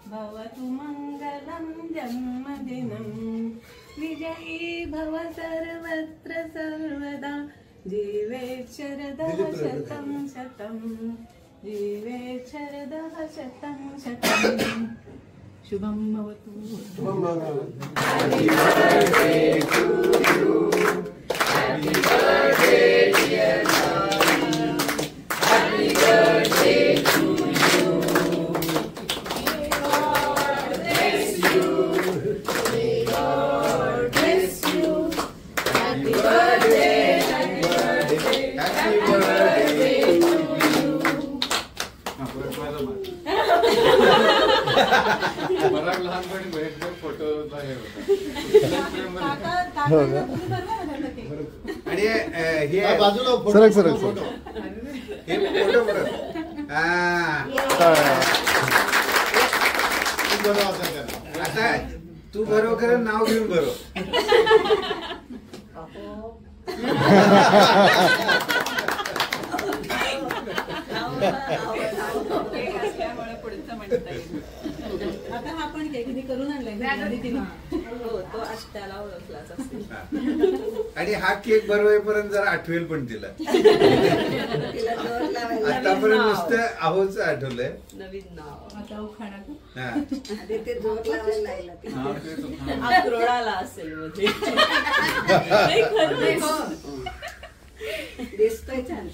भवतु मंगलम जन्मदिनं विजयी भव सर्वत्र सर्वदा जीवेत् शरदः शतं शतं जीवेत् शरदः शतं शतं शुभं भवतु Happy birthday to you Happy birthday dear Nani Happy birthday to you May God bless you May God bless you Happy birthday Happy birthday Happy birthday to you मला लहानपणी भेटतो फोटो आणि हे बाजूला सरक सरक फोटो हे फोटो बरं आता तू बरो खरं नाव घेऊन बरो आता हा पण केक करून आणलाय तो त्याला ओळखलाच असेल आणि हा केक बरोबरपर्यंत जरा आठवेल पण तिला आतापर्यंत नुसतं आहोच आठवलंय नवीन नाव आता उखाणा ते जोर लावायला लागला आक्रोडाला असेल मध्ये दिसतोय छान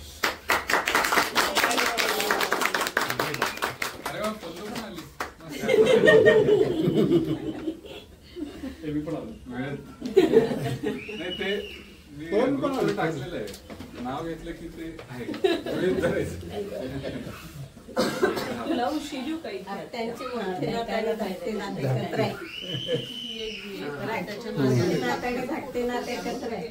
टाकलेलं आहे नाव घेतलं की ते आहे त्यांचे मोठे नाते एकत्र आहे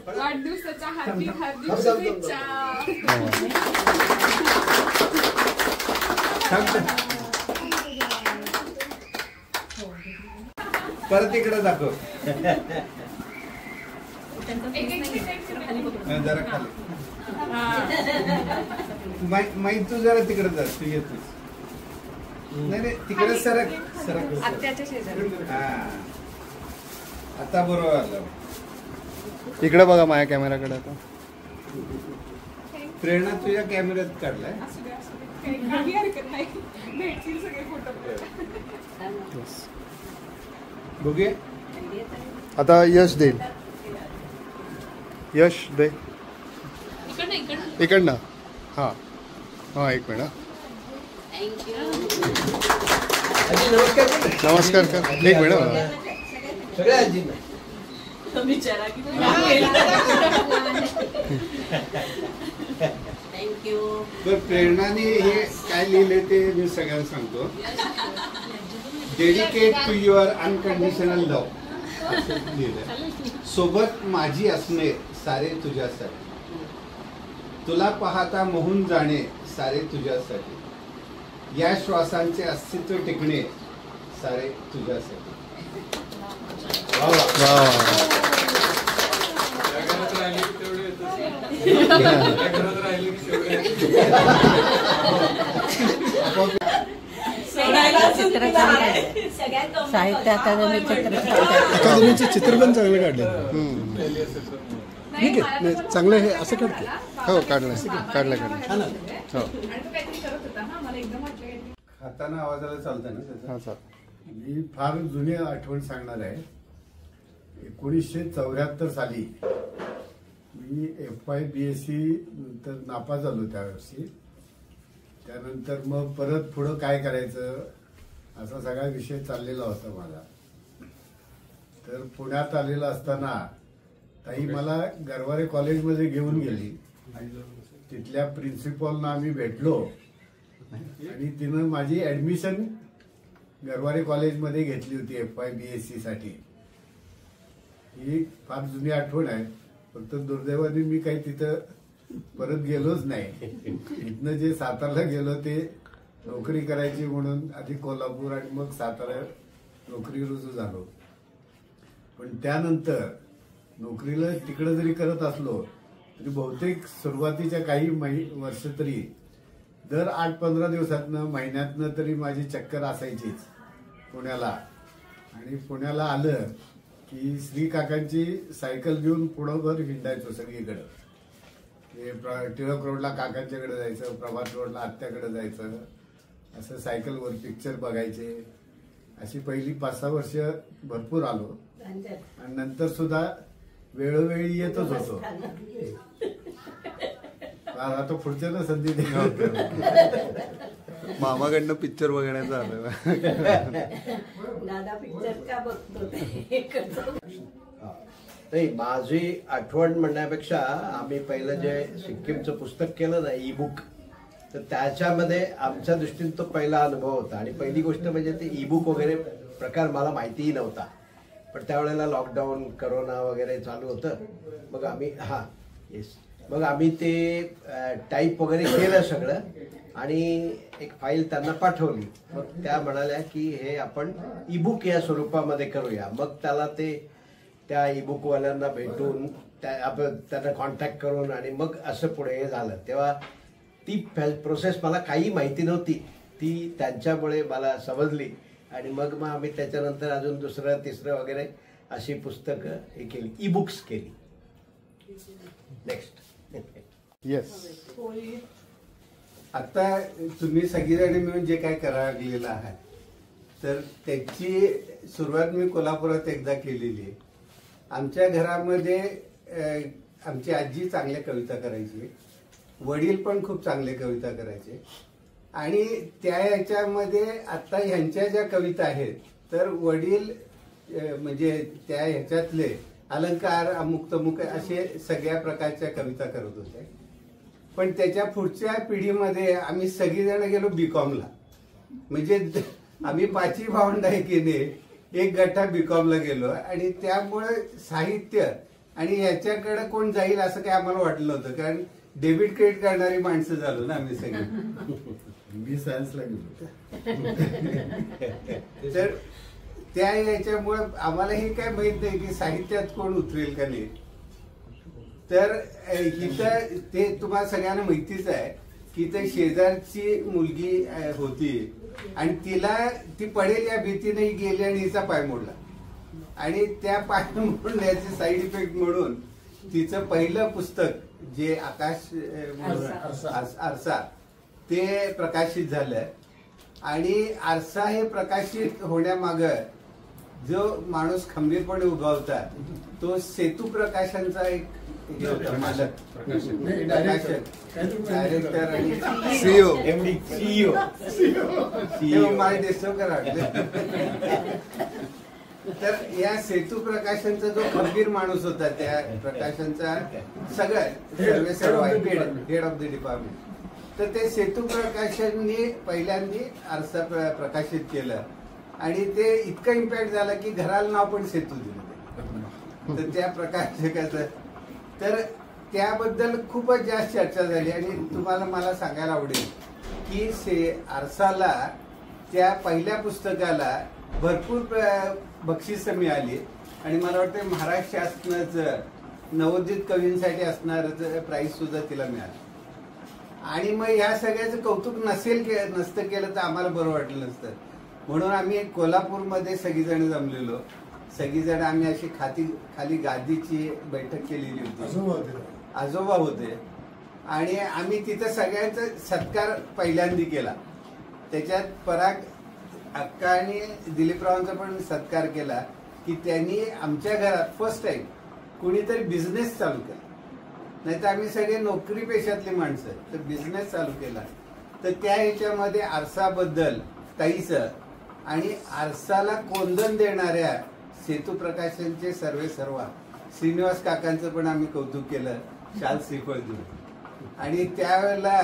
वाढदिवसाच्या हार्दिक हार्दिक शुभेच्छा परत इकडे दाखव जरा खाली माई तू जरा तिकडे जा तू येतोस नाही तिकडे सरक सरक हा आता बरोबर आलं इकडे बघा माझ्या कॅमेराकडे आता प्रेरणा तुझ्या कॅमेऱ्यात काढलाय बघूया आता यश देईल यश दे इकडनं हां हां एक मिनिट नमस्कार कर एक मिनिट सगळ्या आजींना थँक्यू प्रेरणाने हे काय लिहिले ते मी सगळ्यांना सांगतो डेडिकेट टू युअर अनकंडिशनल लव सोबत माझी असणे सारे तुझ्यासाठी तुला पाहता मोहून जाणे सारे तुझ्यासाठी या श्वासांचे अस्तित्व टिकणे सारे तुझ्यासाठी साहित्य अकादमीचे चित्र पण चांगले काढले ठीक आहे चांगलं हे असं काढते हो काढलं काढलं हो खाताना आवाजाला चालतं ना त्याचा हां सर मी फार जुनी आठवण सांगणार आहे 1974 साली मी FYBSc नंतर नापास झालो त्यावर्षी त्यानंतर मग परत पुढं काय करायचं असा सगळा विषय चाललेला होता माझा तर पुण्यात आलेला असताना ताई मला गरवारे कॉलेजमध्ये घेऊन गेली तिथल्या प्रिन्सिपॉलना आम्ही भेटलो आणि तिनं माझी ऍडमिशन गरवारे कॉलेजमध्ये घेतली होती FYBSc साठी ही फार जुनी आठवण आहे फक्त दुर्दैवाने मी काही तिथं परत गेलोच नाही इथनं जे सातारला गेलो ते नोकरी करायची म्हणून आधी कोल्हापूर आणि मग सातारा नोकरी रुजू झालो पण त्यानंतर नोकरीला तिकडे जरी करत असलो तरी बहुतेक सुरुवातीच्या काही वर्ष तरी दर 8-15 दिवसातनं महिन्यातनं तरी माझी चक्कर असायचीच पुण्याला. आणि पुण्याला आलं की श्री काकांची सायकल घेऊन पुढंभर हिंडायचो सगळीकडं. टिळक रोडला काकांच्याकडे जायचं, प्रभात रोडला आत्याकडे जायचं, असं सायकलवर पिक्चर बघायचे. अशी पहिली 5-6 वर्ष भरपूर आलो आणि नंतर सुद्धा वेळोवेळी येतच होतो. आता पुढच्या संधी मामाकडनं पिक्चर बघण्याचं आलं. दादा पिक्चर का बघतो ते नाही, माझी आठवण म्हणण्यापेक्षा आम्ही पहिलं जे सिक्कीमचं पुस्तक केलं ना ई बुक, तर त्याच्यामध्ये आमच्या दृष्टीने तो पहिला अनुभव होता. आणि पहिली गोष्ट म्हणजे ते ई बुक वगैरे प्रकार मला माहितीही नव्हता. पण त्यावेळेला लॉकडाऊन, करोना वगैरे चालू होतं. मग आम्ही ते टाईप वगैरे केलं सगळं आणि एक फाईल त्यांना पाठवली. मग त्या म्हणाल्या की हे आपण ई बुक या स्वरूपामध्ये करूया. मग त्याला ते त्या ई बुकवाल्यांना भेटून त्यांना कॉन्टॅक्ट करून आणि मग असं पुढे हे झालं. तेव्हा ती प्रोसेस मला काही माहिती नव्हती, ती त्यांच्यामुळे मला समजली. आणि मग आम्ही त्याच्यानंतर अजून दुसरं तिसरं वगैरे अशी पुस्तकं हे केली, ई बुक्स केली. नेक्स्ट. येस. आता तुम्ही सगळीजणी मिळून जे काय करायला लागलेलं आहे तर त्याची सुरुवात मी कोल्हापुरात एकदा केलेली आहे. आमच्या घरामध्ये आमची आजी चांगल्या कविता करायची, वडील पण खूप चांगले कविता करायचे. आणि त्या ह्याच्यामध्ये आता ह्यांच्या ज्या कविता आहेत तर वडील म्हणजे त्या ह्याच्यातले अलंकार, अमुक तमुक असे सगळ्या प्रकारच्या कविता करत होते. पण त्याच्या पुढच्या पिढीमध्ये आम्ही सगळीजण गेलो बीकॉमला. म्हणजे आम्ही 5 भावंड आहे की नाही, एक गठ्ठा बीकॉमला गेलो. आणि त्यामुळे साहित्य आणि ह्याच्याकडे कोण जाईल असं काही आम्हाला वाटलं नव्हतं, कारण डेबिट क्रेडिट करणारी माणसं झालो ना आम्ही सगळी. मी सायन्सला गेलो. तर त्या याच्यामुळे आम्हाला हे काय माहित नाही की साहित्यात कोण उतरेल का नाही. तर इथं ते तुम्हाला सगळ्यांना माहितीच आहे की ते शेजारची मुलगी होती आणि तिला ती पडेल या भीतीने गेली आणि हिचा पाय मोडला. आणि त्या पाय मोडण्याचे साईड इफेक्ट म्हणून तिचं पहिलं पुस्तक जे आकाश आरसा ते प्रकाशित झालं. आणि आरसा हे प्रकाशित होण्यामागं जो माणूस खंबीरपणे उभा होता तो सेतू प्रकाशनचा एक हे होता मालक, डायरेक्टर आणि सीईओ मला डिस्टर्ब करा. तर या सेतू प्रकाशनचा जो खंबीर माणूस होता त्या प्रकाशनचा सगळं सर्व हेड ऑफ द डिपार्टमेंट. तर ते सेतू प्रकाशनने पहिल्यांदा आरसा प्रकाशित केलं आणि ते इतकं इम्पॅक्ट झाला की घराला नाव पण सेतू दिलं. तर त्या प्रकाशकाचं तर त्याबद्दल खूपच जास्त चर्चा झाली. आणि तुम्हाला मला सांगायला आवडेल की आरसाला त्या पहिल्या पुस्तकाला भरपूर बक्षिसं मिळाली. आणि मला वाटतं महाराष्ट्र शासनाचं नवोदित कवींसाठी असणारं प्राईज सुद्धा तिला मिळालं. आणि मग या सगळ्याचं कौतुक नसतं केलं तर आम्हाला बरं वाटलं नसतं. म्हणून आम्ही कोल्हापूरमध्ये सगळीजण जमलेलो. सगळीजण आम्ही अशी खाली गादीची बैठक केलेली होती. आजोबा होते आणि आम्ही तिथं सगळ्यांचा सत्कार पहिल्यांदा केला. त्याच्यात पराग अक्का आणि दिलीपरावांचा पण सत्कार केला की त्यांनी आमच्या घरात फर्स्ट टाइम कुणीतरी बिझनेस चालू केला. नाहीतर आम्ही सगळे नोकरी पेशातली माणसं, तर बिझनेस चालू केला. तर त्या ह्याच्यामध्ये आरसाबद्दल ताईचं आणि आरसाला कोंदण देणाऱ्या सेतू प्रकाशनचे सर्व श्रीनिवास काकांचं पण आम्ही कौतुक केलं शाल श्रीफळ देऊन. आणि त्यावेळेला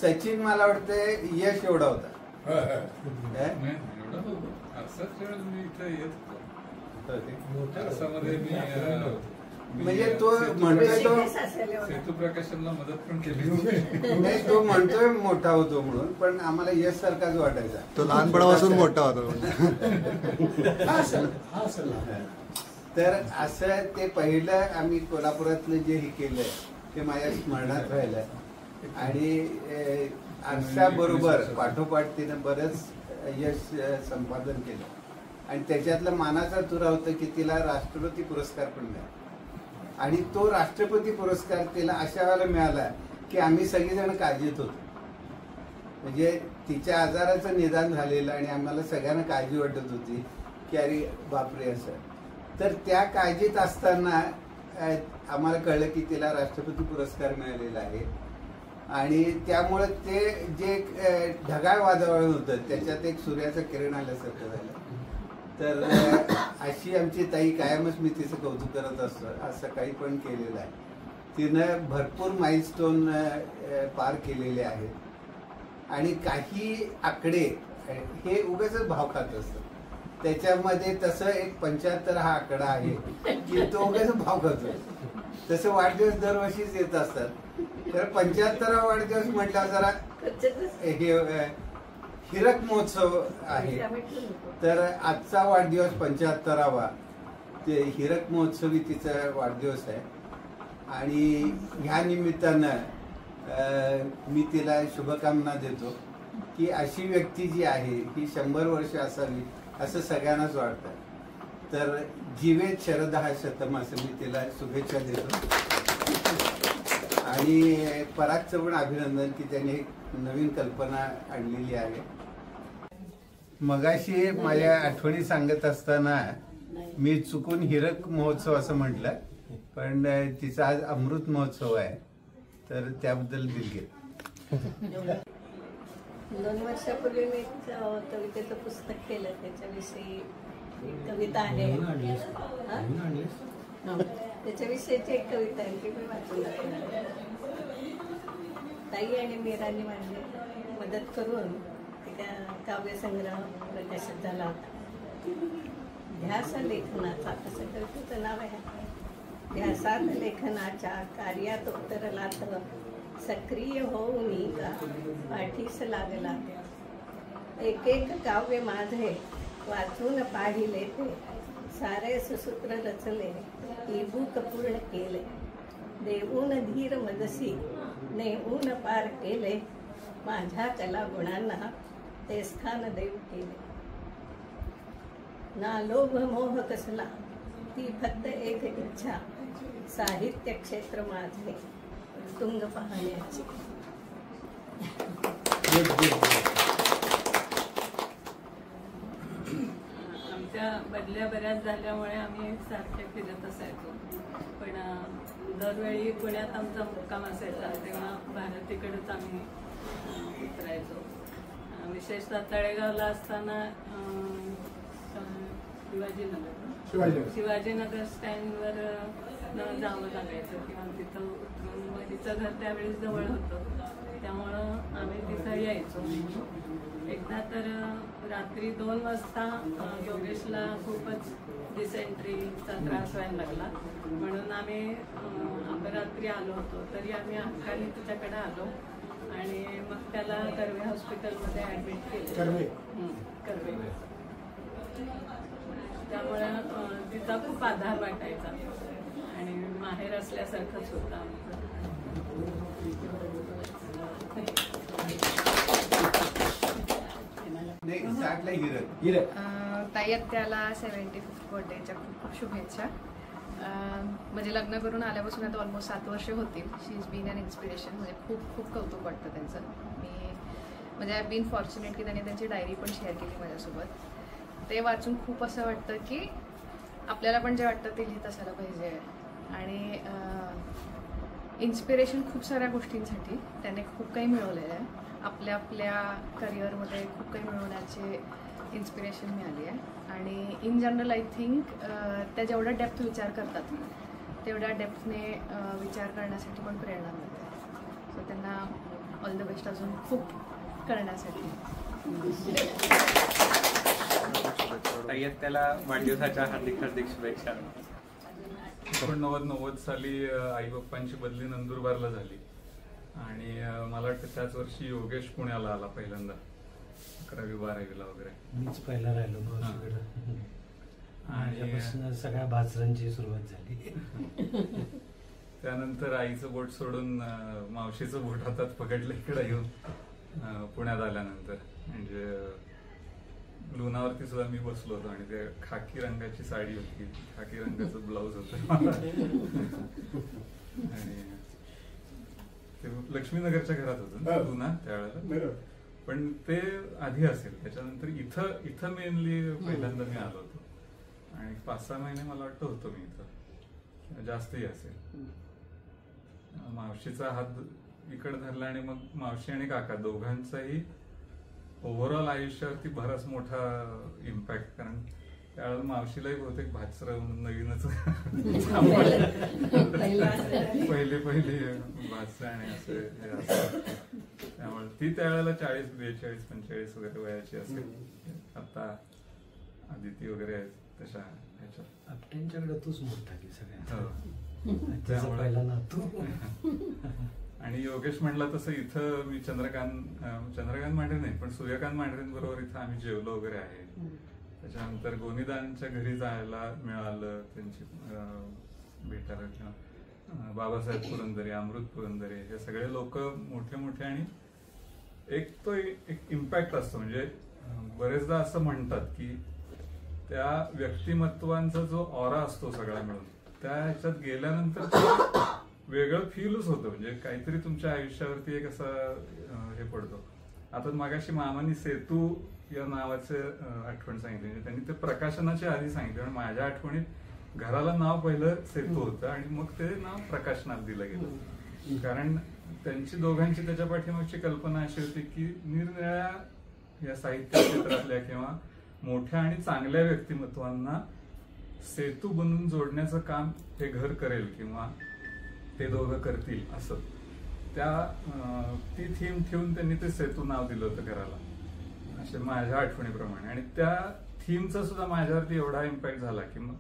सचिन मला वाटतं यश एवढा होता. म्हणजे तो म्हणतोय सेतू प्रकाशनला मदत पण केली. नाही, तो म्हणतोय मोठा होतो म्हणून, पण आम्हाला यश सारखाच वाटायचा. तो लहानपणापासून मोठा होता. तर असं ते पहिलं आम्ही कोल्हापुरातलं जे हे केलं हे माझ्या स्मरणात राहिलं. आणि आरशाबरोबर पाठोपाठ तिनं बरंच यश संपादन केलं. आणि त्याच्यातलं मानाचा तुरा होतं की तिला राष्ट्रपती पुरस्कार पण मिळाला. आणि तो राष्ट्रपती पुरस्कार तिला अशा वेळेला मिळाला की आम्ही सगळेजण काळजीत होतो. म्हणजे तिच्या आजाराचं निदान झालेलं आणि आम्हाला सगळ्यांना काळजी वाटत होती की अरे बापरे असं. तर त्या काळजीत असताना आम्हाला कळलं की तिला राष्ट्रपती पुरस्कार मिळालेला आहे. आणि त्यामुळे ते जे ढगाळ वातावरण होतं त्याच्यात एक सूर्याचं किरण आल्यासारखं झालं. तर अशी आमची ताई कायमच मी तिचं कौतुक करत असतो. आज सकाळी पण केलेलं आहे. तिनं भरपूर माइलस्टोन पार केलेले आहेत. आणि काही आकडे हे उगाच भाव खात असतात. त्याच्यामध्ये तसं एक 75 हा आकडा आहे की तो उगाच भाव खातो. तसं वाढदिवस दरवर्षीच येत असतात. तर 75वा वाढदिवस म्हटल्यावर जरा हे हिरक महोत्सव आहे. तर आजचा वाढदिवस 75वा ते हिरक महोत्सवी तिचा वाढदिवस आहे. आणि ह्या निमित्तानं मी तिला शुभकामना देतो की अशी व्यक्ती जी आहे ही 100 वर्ष असावी असं सगळ्यांनाच वाटतं. तर जीवेत शरदहा शतम असं मी तिला शुभेच्छा देतो. आणि परागचं पण अभिनंदन की त्याने एक नवीन कल्पना आणलेली आहे. मगाशी माझ्या आठवणी सांगत असताना मी चुकून हिरक महोत्सव असं म्हटलं, पण तिचा आज अमृत महोत्सव आहे. तर त्याबद्दल दिलगिरी. 2 वर्षापूर्वी मी कवितेचं पुस्तक केलं. त्याच्याविषयी कविता आहे. त्याच्याविषयीची एक कविता आहे ती मी वाचून दाखवणार. ताई आणि मीरांनी माझी मदत करून त्या काव्यसंग्रह प्रकाशित झाला होता. ध्यास लेखनाचा असं कवितेचं नाव आहे. ध्यासात लेखनाच्या कार्यात उतरलात सक्रिय होऊन का पाठीस लागला. एक एक काव्य माझे वाचून पाहिले ते सारे सुसूत्र रचले ईबुक पूर्ण केले. देऊन धीर मजसी नेऊन पार केले माझ्या कला गुणांना ते स्थान देव केले. ना लोभ मोह कसला ती फक्त एक इच्छा साहित्य क्षेत्र माझे तुंग पाहण्याची. आमच्या बदल्या बऱ्याच झाल्यामुळे आम्ही सारखे फिरत असायचो. पण दरवेळी पुण्यात आमचा मुक्काम असायचा तेव्हा भारतीकडेच आम्ही उतरायचो. विशेषतः तळेगावला असताना शिवाजीनगर स्टँडवर जावं लागायचं किंवा तिथं उतरून तिचं घर त्यावेळेस जवळ होतं त्यामुळं आम्ही तिथं यायचो. एकदा तर रात्री 2 वाजता योगेशला खूपच डिसेंट्रीचा त्रास व्हायला लागला म्हणून आम्ही अपरात्री आलो होतो. तरी आम्ही हक्काने तिच्याकडे आलो आणि मग त्याला कर्वे हॉस्पिटलमध्ये ॲडमिट केलं. कर्वे. त्यामुळे तिचा खूप आधार वाटायचा आणि माहेर असल्यासारखंच होतं आमचं. ताई त्याला 75th बर्थडेच्या खूप खूप शुभेच्छा. म्हणजे लग्न करून आल्यापासून आता ऑलमोस्ट 7 वर्ष होतील. शी इज बीन अन इन्स्पिरेशन. म्हणजे खूप खूप कौतुक वाटतं त्यांचं. मी म्हणजे आय बीन फॉर्च्युनेट की त्यांनी त्यांची डायरी पण शेअर केली माझ्यासोबत. ते वाचून खूप असं वाटतं की आपल्याला पण जे वाटतं ते लिहित असायला पाहिजे. आणि इन्स्पिरेशन खूप साऱ्या गोष्टींसाठी त्याने खूप काही मिळवलेलं आहे. आपल्या आपल्या करिअरमध्ये खूप काही मिळवण्याचे इन्स्पिरेशन मिळाली आहे. आणि इन जनरल आय थिंक त्या जेवढा डेप्थ विचार करतात तेवढ्या डेप्थने विचार करण्यासाठी पण प्रेरणा मिळते. सो त्यांना ऑल द बेस्ट अजून खूप करण्यासाठी. त्याला वाढदिवसाच्या हार्दिक हार्दिक शुभेच्छा. 1990 साली आई बाप्पांची बदली नंदुरबारला झाली आणि मला वाटतं त्याच वर्षी योगेश पुण्याला आला पहिल्यांदा 11वी 12वीला वगैरे. मीच पहिला राहिलो आणि सगळ्या भाचरांची सुरुवात झाली. त्यानंतर आईचं बोट सोडून मावशीचं बोट हातात पकडलं इकडे येऊन पुण्यात आल्यानंतर. म्हणजे लुणावरती सुद्धा मी बसलो होतो आणि ते खाकी रंगाची साडी होती, खाकी रंगाचं ब्लाऊज होतं आणि ते लक्ष्मीनगरच्या घरात होतं ना लुणा त्यावेळेला. पण ते आधी असेल, त्याच्यानंतर इथं मेनली पहिल्यांदा मी आलो होतो आणि 5-6 महिने मला वाटतं होतो मी इथं, जास्तही असेल. मावशीचा हात इकडे धरला आणि मग मावशी आणि काका दोघांचाही ओव्हरऑल आयुष्यावरती बराच मोठा इम्पॅक्ट. कारण त्यावेळेला मावशीलाही बहुतेक भाचरं म्हणून नवीनच पहिले भाचरं आणि असं. त्यामुळे ती त्यावेळेला 40, 42, 45 वगैरे वयाची असेल. आता आदिती वगैरे आहेत तशा ह्याच्यात. आपट्यांच्याकडे तूच मोठा की सगळ्या. आणि योगेश म्हणला तसं इथं मी चंद्रकांत मांढरे नाही पण सूर्यकांत मांढरेंबरोबर इथं आम्ही जेवलो वगैरे आहे. त्याच्यानंतर गोनीदांच्या घरी जायला मिळालं, त्यांची भेटायला किंवा बाबासाहेब पुरंदरे, अमृत पुरंदरे हे सगळे लोक मोठे मोठे. आणि एक तो एक इम्पॅक्ट असतो. म्हणजे बरेचदा असं म्हणतात की त्या व्यक्तिमत्वांचा जो ऑरा असतो सगळा मिळून त्या ह्याच्यात गेल्यानंतर वेगळं फीलच होतं. म्हणजे काहीतरी तुमच्या आयुष्यावरती एक असं हे पडतो. आता मागाशी मामांनी सेतू या नावाचं आठवण सांगितली, म्हणजे त्यांनी ते प्रकाशनाच्या आधी सांगितलं. आणि माझ्या आठवणीत घराला नाव पहिलं सेतू होतं आणि मग ते नाव प्रकाशनात दिलं गेलं. कारण त्यांची दोघांची त्याच्या पाठीमागची कल्पना अशी होती की निरनिराळ्या या साहित्य क्षेत्रातल्या किंवा मोठ्या आणि चांगल्या व्यक्तिमत्वांना सेतू बनवून जोडण्याचं काम हे घर करेल किंवा ते दोघं करतील असं. ती थीम ठेवून त्यांनी ते सेतू नाव दिलं होतं घराला, असे माझ्या आठवणीप्रमाणे. आणि त्या थीमचा सुद्धा माझ्यावरती एवढा इम्पॅक्ट झाला की मग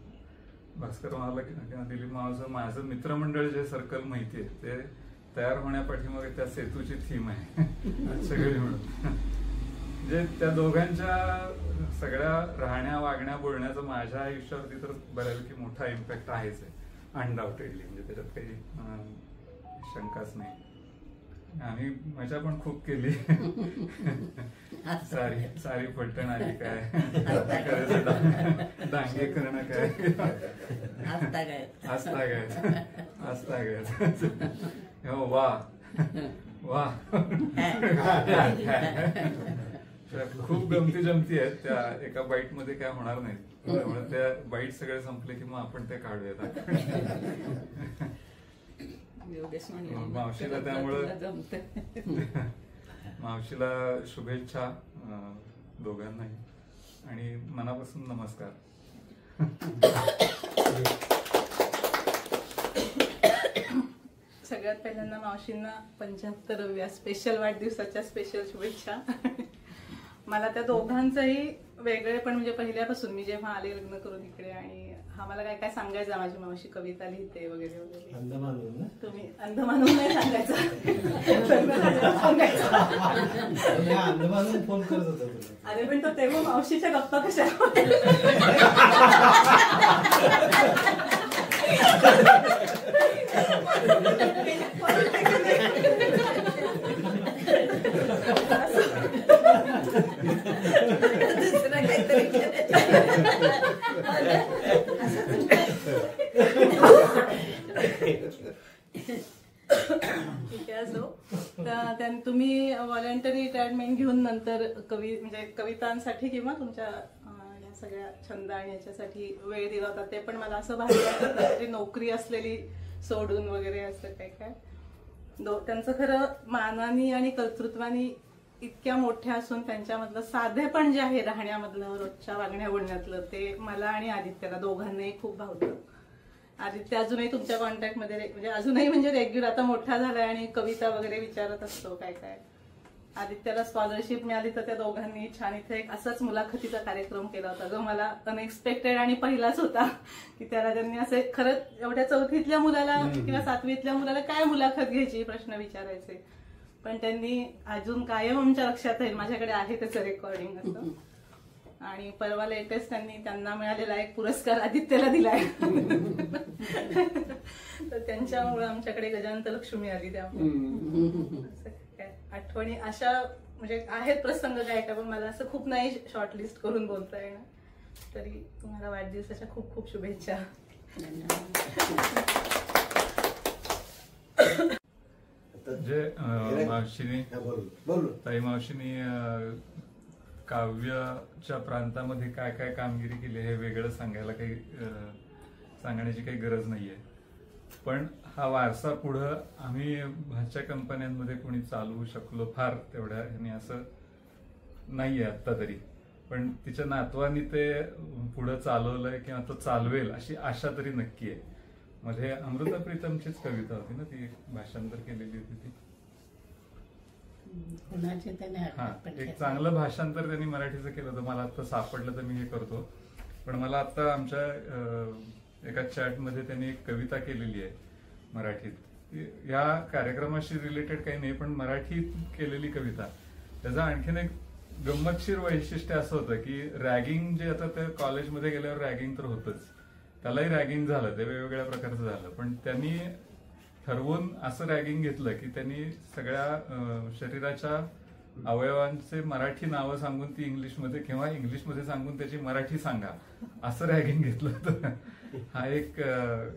भास्कर मावला किंवा दिलीप मावचं माझं मित्रमंडळ जे सर्कल माहिती आहे ते तयार होण्यापाठीमागे त्या सेतूची थीम आहे सगळी मिळून. म्हणजे त्या दोघांच्या सगळ्या राहण्या वागण्या बोलण्याचा माझ्या आयुष्यावरती तर बऱ्यापैकी मोठा इम्पॅक्ट आहेच आहे, अनडाऊटेडली. म्हणजे त्याच्यात काही शंकाच नाही. आम्ही मजा पण खूप केली. सारी पलटण आली काय डांगे करणं काय आस्ता काय वा वा खूप गमती जमती आहेत. त्या एका बाईट मध्ये काय होणार नाही, त्यामुळे त्या बाईट सगळे संपले की मग आपण ते काढूयात. मावशीला त्यामुळं मावशीला शुभेच्छा दोघांनाही आणि मनापासून नमस्कार. सगळ्यात पहिल्यांदा मावशींना 75व्या स्पेशल वाढदिवसाच्या स्पेशल शुभेच्छा. मला त्या दोघांचंही वेगळे पण म्हणजे पहिल्यापासून मी जेव्हा आले लग्न करून इकडे आणि हा मला काय काय सांगायचं, माझी मावशी कविता लिहिते वगैरे वगैरे. तुम्ही अंधमानून नाही सांगायचं, फोन करत होता. अरे पण तो तेव्हा मावशीच्या गप्पा कशा तुम्ही व्हॉलंटरी रिटायरमेंट घेऊन नंतर म्हणजे कवितांसाठी किंवा तुमच्या या सगळ्या छंद आणि याच्यासाठी वेळ दिला होता, ते पण मला असं भारी वाटतं. नोकरी असलेली सोडून वगैरे असं काय काय. त्यांचं खरं मानानी आणि कर्तृत्वानी इतक्या मोठ्या असून त्यांच्यामधलं साधेपण जे आहे राहण्यामधलं, रोजच्या वागण्या बोलण्यातलं, ते मला आणि आदित्यला दोघांनाही खूप भावतं. आदित्य अजूनही तुमच्या कॉन्टॅक्टमध्ये म्हणजे अजूनही म्हणजे रेग्युलर आता मोठा झालाय आणि कविता वगैरे विचारत असतो काय काय. आदित्यला स्कॉलरशिप मिळाली तर त्या दोघांनी छान इथे एक असाच मुलाखतीचा कार्यक्रम केला होता जो मला अनएक्सपेक्टेड आणि पहिलाच होता की त्याला त्यांनी असे खरंच एवढ्या 4थीतल्या मुलाला किंवा 7वीतल्या मुलाला काय मुलाखत घ्यायची प्रश्न विचारायचे, पण त्यांनी अजून कायम आमच्या लक्षात आहे, माझ्याकडे आहे त्याचं रेकॉर्डिंग असं. आणि परवा लेटेस्ट त्यांना मिळालेला एक पुरस्कार आदित्यला दिलाय. तर त्यांच्यामुळे आमच्याकडे गजानंत लक्ष्मी आली. त्यामुळे आठवणी अशा म्हणजे आहेत प्रसंग काय का, पण मला असं खूप नाही शॉर्टलिस्ट करून बोलता येणार. तरी तुम्हाला वाढदिवसाच्या खूप खूप शुभेच्छा. मावशीने ताई मावशीने काव्याच्या प्रांतामध्ये काय काय कामगिरी केली हे वेगळं सांगायला काही सांगण्याची काही गरज नाहीये. पण हा वारसा पुढं आम्ही भाच्या कंपन्यांमध्ये कोणी चालवू शकलो फार तेवढ्या ह्याने असं नाहीये आता तरी. पण तिच्या नातवांनी ते पुढं चालवलंय किंवा तो चालवेल अशी आशा तरी नक्की आहे. मध्ये अमृता प्रीतमचीच कविता होती ना, ती भाषांतर केलेली होती ती. हा, एक चांगलं भाषांतर त्यांनी मराठीचं केलं होतं. मला आता सापडलं तर मी हे करतो. पण मला आता आमच्या एका चॅटमध्ये त्यांनी एक कविता केलेली आहे मराठीत. या कार्यक्रमाशी रिलेटेड काही नाही, पण मराठीत केलेली कविता. त्याचा आणखीन एक गंमतशीर वैशिष्ट्य असं होतं की रॅगिंग जे आता त्या कॉलेजमध्ये गेल्यावर रॅगिंग तर होतच, त्यालाही रॅगिंग झालं, ते वेगवेगळ्या प्रकारचं झालं. पण त्यांनी ठरवून असं रॅगिंग घेतलं की त्यांनी सगळ्या शरीराच्या अवयवांचे मराठी नावं सांगून ती इंग्लिशमध्ये किंवा इंग्लिशमध्ये सांगून त्याची मराठी सांगा असं रॅगिंग घेतलं होतं. हा एक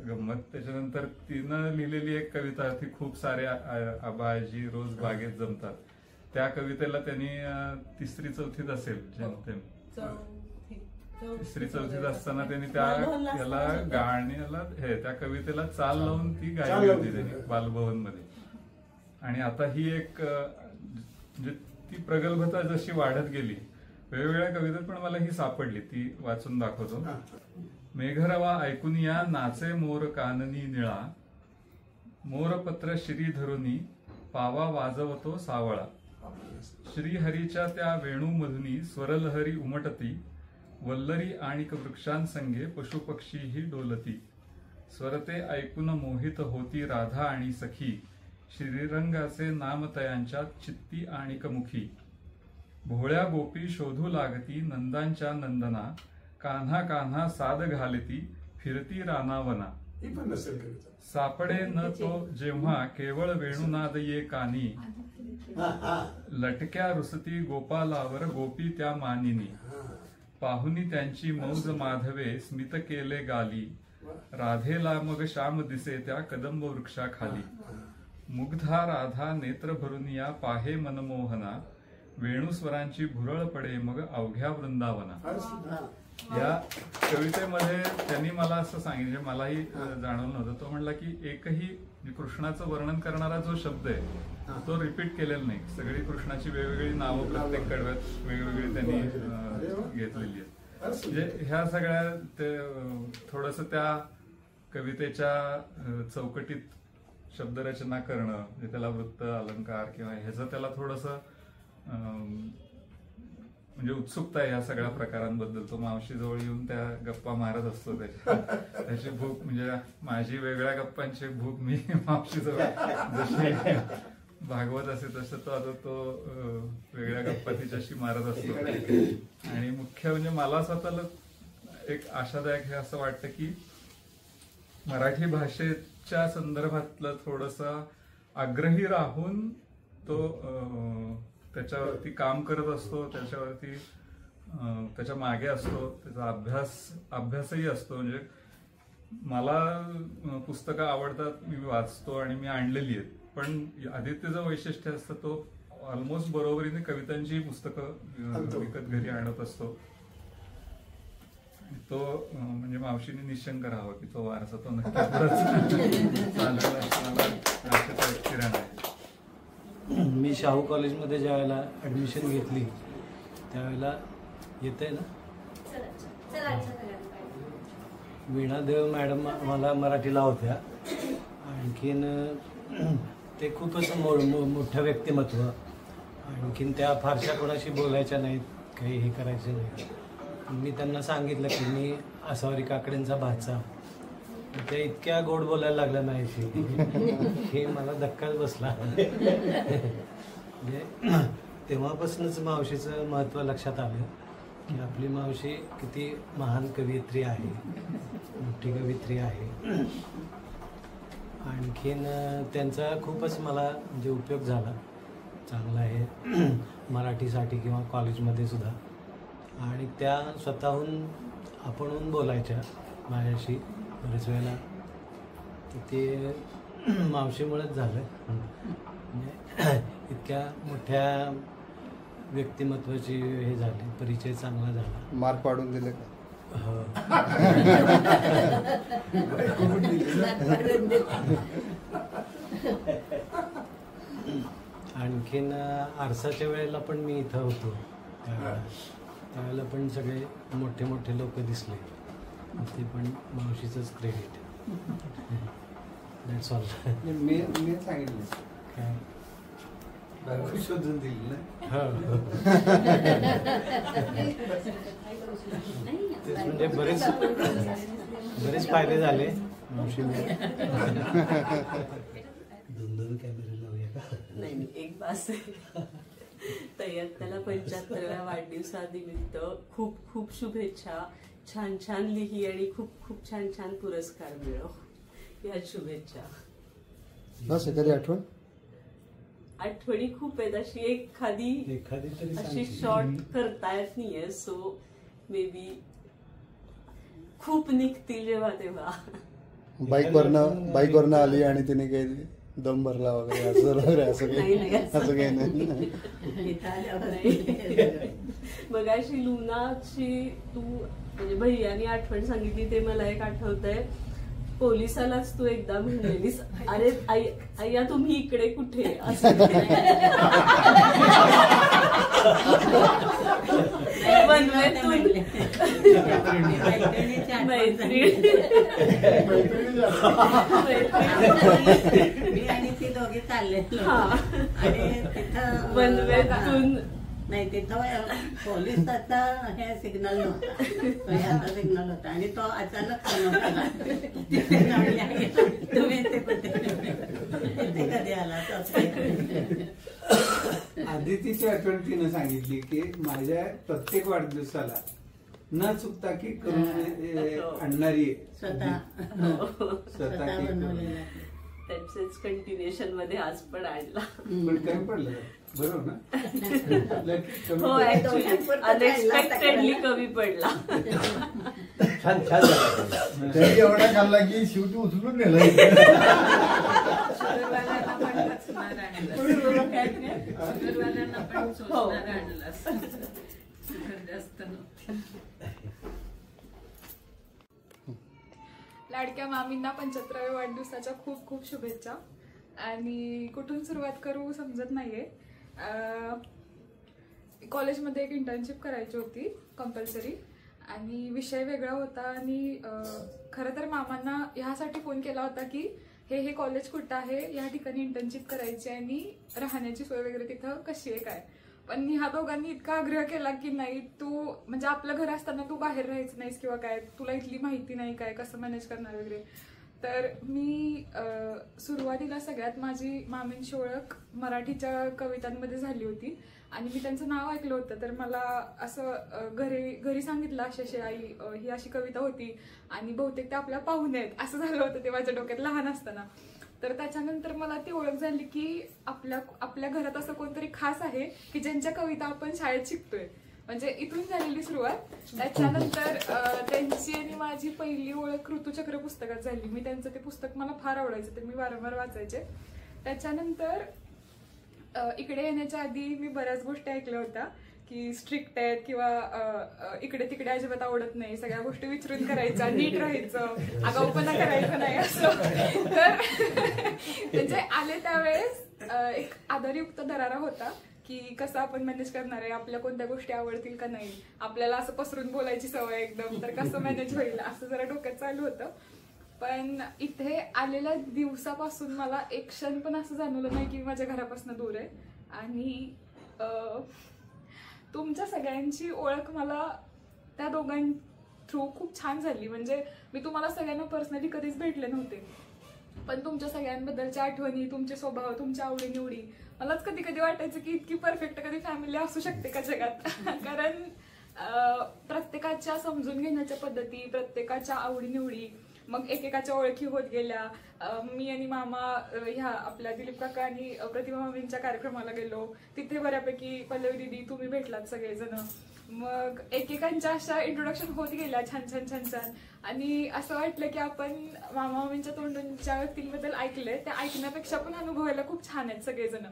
गंमत. त्याच्यानंतर तिनं लिहिलेली एक कविता ती खूप साऱ्या आबाजी रोज बागेत जमतात. त्या कवितेला त्यांनी 3री-4थीत असेल जेमतेम, 3री-4थीत असताना त्यांनी याला गाण्याला त्या कवितेला चाल लावून ती गायली होती त्यांनी बालभवन मध्ये. आणि आता ही एक म्हणजे ती प्रगल्भता जशी वाढत गेली वेगवेगळ्या कवितेत, पण मला ही सापडली ती वाचून दाखवतो. मेघरवा ऐकून या नाचे मोर काननी निळा, मोरपत्र श्री धरुनी पावा वाजवतो सावळा. श्रीहरीच्या त्या वेणूमधुनी स्वरलहरी उमटती, वल्लरी आणिक वृक्षांसंगे पशुपक्षीही डोलती. स्वरते ऐकून मोहित होती राधा आणि सखी, श्रीरंगाचे नामतयांच्या चित्ती आणिक मुखी. भोळ्या गोपी शोधू लागती नंदांच्या नंदना, कान्हा कान्हा साद घालती फिरती रानावना. सापडे न तो जेव्हा केवळ वेणुनाद ये कानी, लटक्या रुसती गोपालावर गोपी त्या मानिनी. पाहुनी त्यांची मौज माधवे स्मित केले गाली, राधेला मग श्याम दिसे त्या कदंब वृक्षाखाली. मुग्धा राधा नेत्र भरून या पाहे मनमोहना, वेणुस्वरांची भुरळ पडे मग अवघ्या वृंदावना. या कवितेमध्ये त्यांनी मला असं सांगितलं, मलाही जाणवलं नव्हतं. तो म्हणला की एकही कृष्णाचं वर्णन करणारा जो शब्द आहे तो रिपीट केलेला नाही. सगळी कृष्णाची वेगवेगळी नावं प्रत्येक कडव्यात वेगवेगळी त्यांनी घेतलेली आहेत. म्हणजे ह्या सगळ्या थोडस त्या कवितेच्या चौकटीत शब्दरचना करणं, म्हणजे त्याला वृत्त अलंकार किंवा ह्याचं त्याला थोडस म्हणजे उत्सुकता आहे ह्या सगळ्या प्रकारांबद्दल. तो मावशीजवळ येऊन त्या गप्पा मारत असतो. त्याची भूक म्हणजे माझी वेगळ्या गप्पांची भूक मी मावशीजवळ जशी भागवत असे तसं तो आता तो वेगळ्या गप्पा तिच्याशी मारत असतो. आणि मुख्य म्हणजे मला स्वतःला एक आशादायक हे असं वाटतं की मराठी भाषेच्या संदर्भातलं थोडस आग्रही राहून तो त्याच्यावरती काम करत असतो, त्याच्यावरती त्याच्या मागे असतो, त्याचा अभ्यासही असतो. म्हणजे मला पुस्तकं आवडतात, मी वाचतो आणि मी आणलेली आहेत. पण आदित्यचं वैशिष्ट्य असतं तो ऑलमोस्ट बरोबरीने कवितांची पुस्तकं विकत घरी आणत असतो. तो म्हणजे मावशीने निशंक राहावं की तो वारसा तो नक्की चालेल असं मला किरण आहे. मी शाहू कॉलेजमध्ये ज्या वेळेला ॲडमिशन घेतली त्यावेळेला येत आहे ना वीणादेव मॅडम मला मराठीला होत्या. आणखीन ते खूपच मोठं व्यक्तिमत्व. आणखीन त्या फारशा कोणाशी बोलायच्या नाहीत, काही हे करायचे नाही. मी त्यांना सांगितलं की मी आसावरी काकडेंचा भाचा. ते इतक्या गोड बोलायला लागल्या नाही हे मला धक्काच बसला. म्हणजे तेव्हापासूनच मावशीचं महत्त्व लक्षात आलं की आपली मावशी किती महान कवयित्री आहे, मोठी कवयित्री आहे. आणखीन त्यांचा खूपच मला म्हणजे उपयोग झाला, चांगला आहे मराठीसाठी किंवा कॉलेजमध्ये सुद्धा. आणि त्या स्वतःहून आपणहून बोलायच्या माझ्याशी बरेच वेळेला. ते मावशीमुळेच झालं. म्हणजे इतक्या मोठ्या व्यक्तिमत्वाची हे झाली, परिचय चांगला झाला. मार्क पाडून दिले का? हो. आणखीन आरसाच्या वेळेला पण मी इथं होतो, त्यावेळेला पण सगळे मोठे मोठे लोक दिसले. ते पण मावशीचंच क्रेडिट. That's all. मी सांगितलं काय बायको शोधून दिली ना. हो. तेच म्हणजे बरेच फायदे झाले मावशीमुळे. 2 कॅमेरे लावूया का? नाही, एक बास आहे. त्याला 75व्या वाढदिवसानिमित्त खूप खूप शुभेच्छा. छान छान लिही आणि खूप खूप छान छान पुरस्कार मिळव, या शुभेच्छा. बस एखादी आठवणी खूप आहेत, अशी एखादी तरी अशी शॉर्ट करता येत नाहीये. सो मे बी खूप निघतील जेव्हा तेव्हा. बाईकवरनं आली आणि तिने काही दम भरला वगैरे असं काही नाही. मगाशी लुनाची तू म्हणजे भैयानी आठवण सांगितली, ते मला एक आठवतंय. पोलिसालाच तू एकदा म्हणलेलीस, अरे आय्या तुम्ही इकडे कुठे, असं. मी आणि ती दोघे चालले बनवेतून. नाही, तिथं पोलिसाचा हे सिग्नल नव्हता, सिग्नल होता आणि तो अचानक तुम्ही ते कधी आला. आदितीची आठवण तिनं सांगितली की माझ्या प्रत्येक वाढदिवसाला न चुकता केक करून आणणारी स्वतः केक बनवलेला. त्याचेच कंटिन्युएशन मध्ये आज पण आणला. पण कमी पडलं बरोबर ना. हो, अनएक्सपेक्टेडली कमी पडला. छान छान झालं. तरी एवढा खाल्ला की शेवटी उचलून नेला. लाडक्या मामींना 75व्या वाढदिवसाच्या खूप खूप शुभेच्छा. आणि कुठून सुरुवात करू समजत नाहीये. कॉलेजमध्ये एक इंटर्नशिप करायची होती कंपल्सरी, आणि विषय वेगळा होता. आणि खरं तर मामांना ह्यासाठी फोन केला होता की हे कॉलेज कुठं आहे, या ठिकाणी इंटर्नशिप करायची आणि राहण्याची सोय वगैरे तिथं कशी आहे काय. पण ह्या दोघांनी इतका आग्रह केला की नाही, तू म्हणजे आपलं घर असताना तू बाहेर राहायचं नाहीस किंवा काय, तुला इथली माहिती नाही काय, कसं मॅनेज करणार वगैरे. तर मी सुरुवातीला सगळ्यात माझी मामींची ओळख मराठीच्या कवितांमध्ये झाली होती. आणि मी त्यांचं नाव ऐकलं होतं, तर मला असं घरी सांगितलं अशी आई ही अशी कविता होती आणि बहुतेक ते आपल्या पाहुणे आहेत असं झालं होतं ते माझ्या डोक्यात लहान असताना. तर त्याच्यानंतर मला ती ओळख झाली की आपल्या घरात असं कोणतरी खास आहे की ज्यांच्या कविता आपण शाळेत शिकतोय. म्हणजे इथून झालेली सुरुवात. त्याच्यानंतर त्यांची आणि माझी पहिली ओळख ऋतुचक्र पुस्तकात झाली. मी त्यांचं ते पुस्तक मला फार आवडायचं, तर मी वारंवार वाचायचे. त्याच्यानंतर इकडे येण्याच्या आधी मी बऱ्याच गोष्टी ऐकल्या होत्या की स्ट्रिक्ट आहेत किंवा इकडे तिकडे अजिबात आवडत नाही, सगळ्या गोष्टी विचारून करायच्या, नीट राहायचं, आगाऊपणा करायचं नाही असं. तर म्हणजे आले त्यावेळेस एक आदरयुक्त दरारा होता की कसं आपण मॅनेज करणार आहे, आपल्या कोणत्या गोष्टी आवडतील का नाही, आपल्याला असं पसरून बोलायची सवय एकदम, तर कसं मॅनेज होईल असं जरा डोक्यात चालू होतं. पण इथे आलेल्या दिवसापासून मला एक क्षण पण असं जाणवलं नाही की माझ्या घरापासून दूर आहे. आणि तुमच्या सगळ्यांची ओळख मला त्या दोघां थ्रू खूप छान झाली. म्हणजे मी तुम्हाला सगळ्यांना पर्सनली कधीच भेटले नव्हते, पण तुमच्या सगळ्यांबद्दलच्या आठवणी, तुमचे स्वभाव, तुमच्या आवडीनिवडी, मलाच कधी कधी वाटायचं की इतकी परफेक्ट कधी फॅमिली असू शकते का जगात. कारण प्रत्येकाच्या समजून घेण्याच्या पद्धती, प्रत्येकाच्या आवडीनिवडी, मग एकेकाच्या ओळखी होत गेल्या. मी आणि मामा ह्या आपल्या दिलीप काका आणि प्रतिभा मामींच्या कार्यक्रमाला गेलो. तिथे बऱ्यापैकी पल्लवी दीदी तुम्ही भेटलात सगळेजण. मग एकेकांच्या अशा इंट्रोडक्शन होत गेल्या छान छान छान छान. आणि असं वाटलं की आपण मामा मामींच्या तोंडून ज्या व्यक्तींबद्दल ऐकलंय त्या ऐकण्यापेक्षा पण अनुभवायला खूप छान आहेत सगळेजण.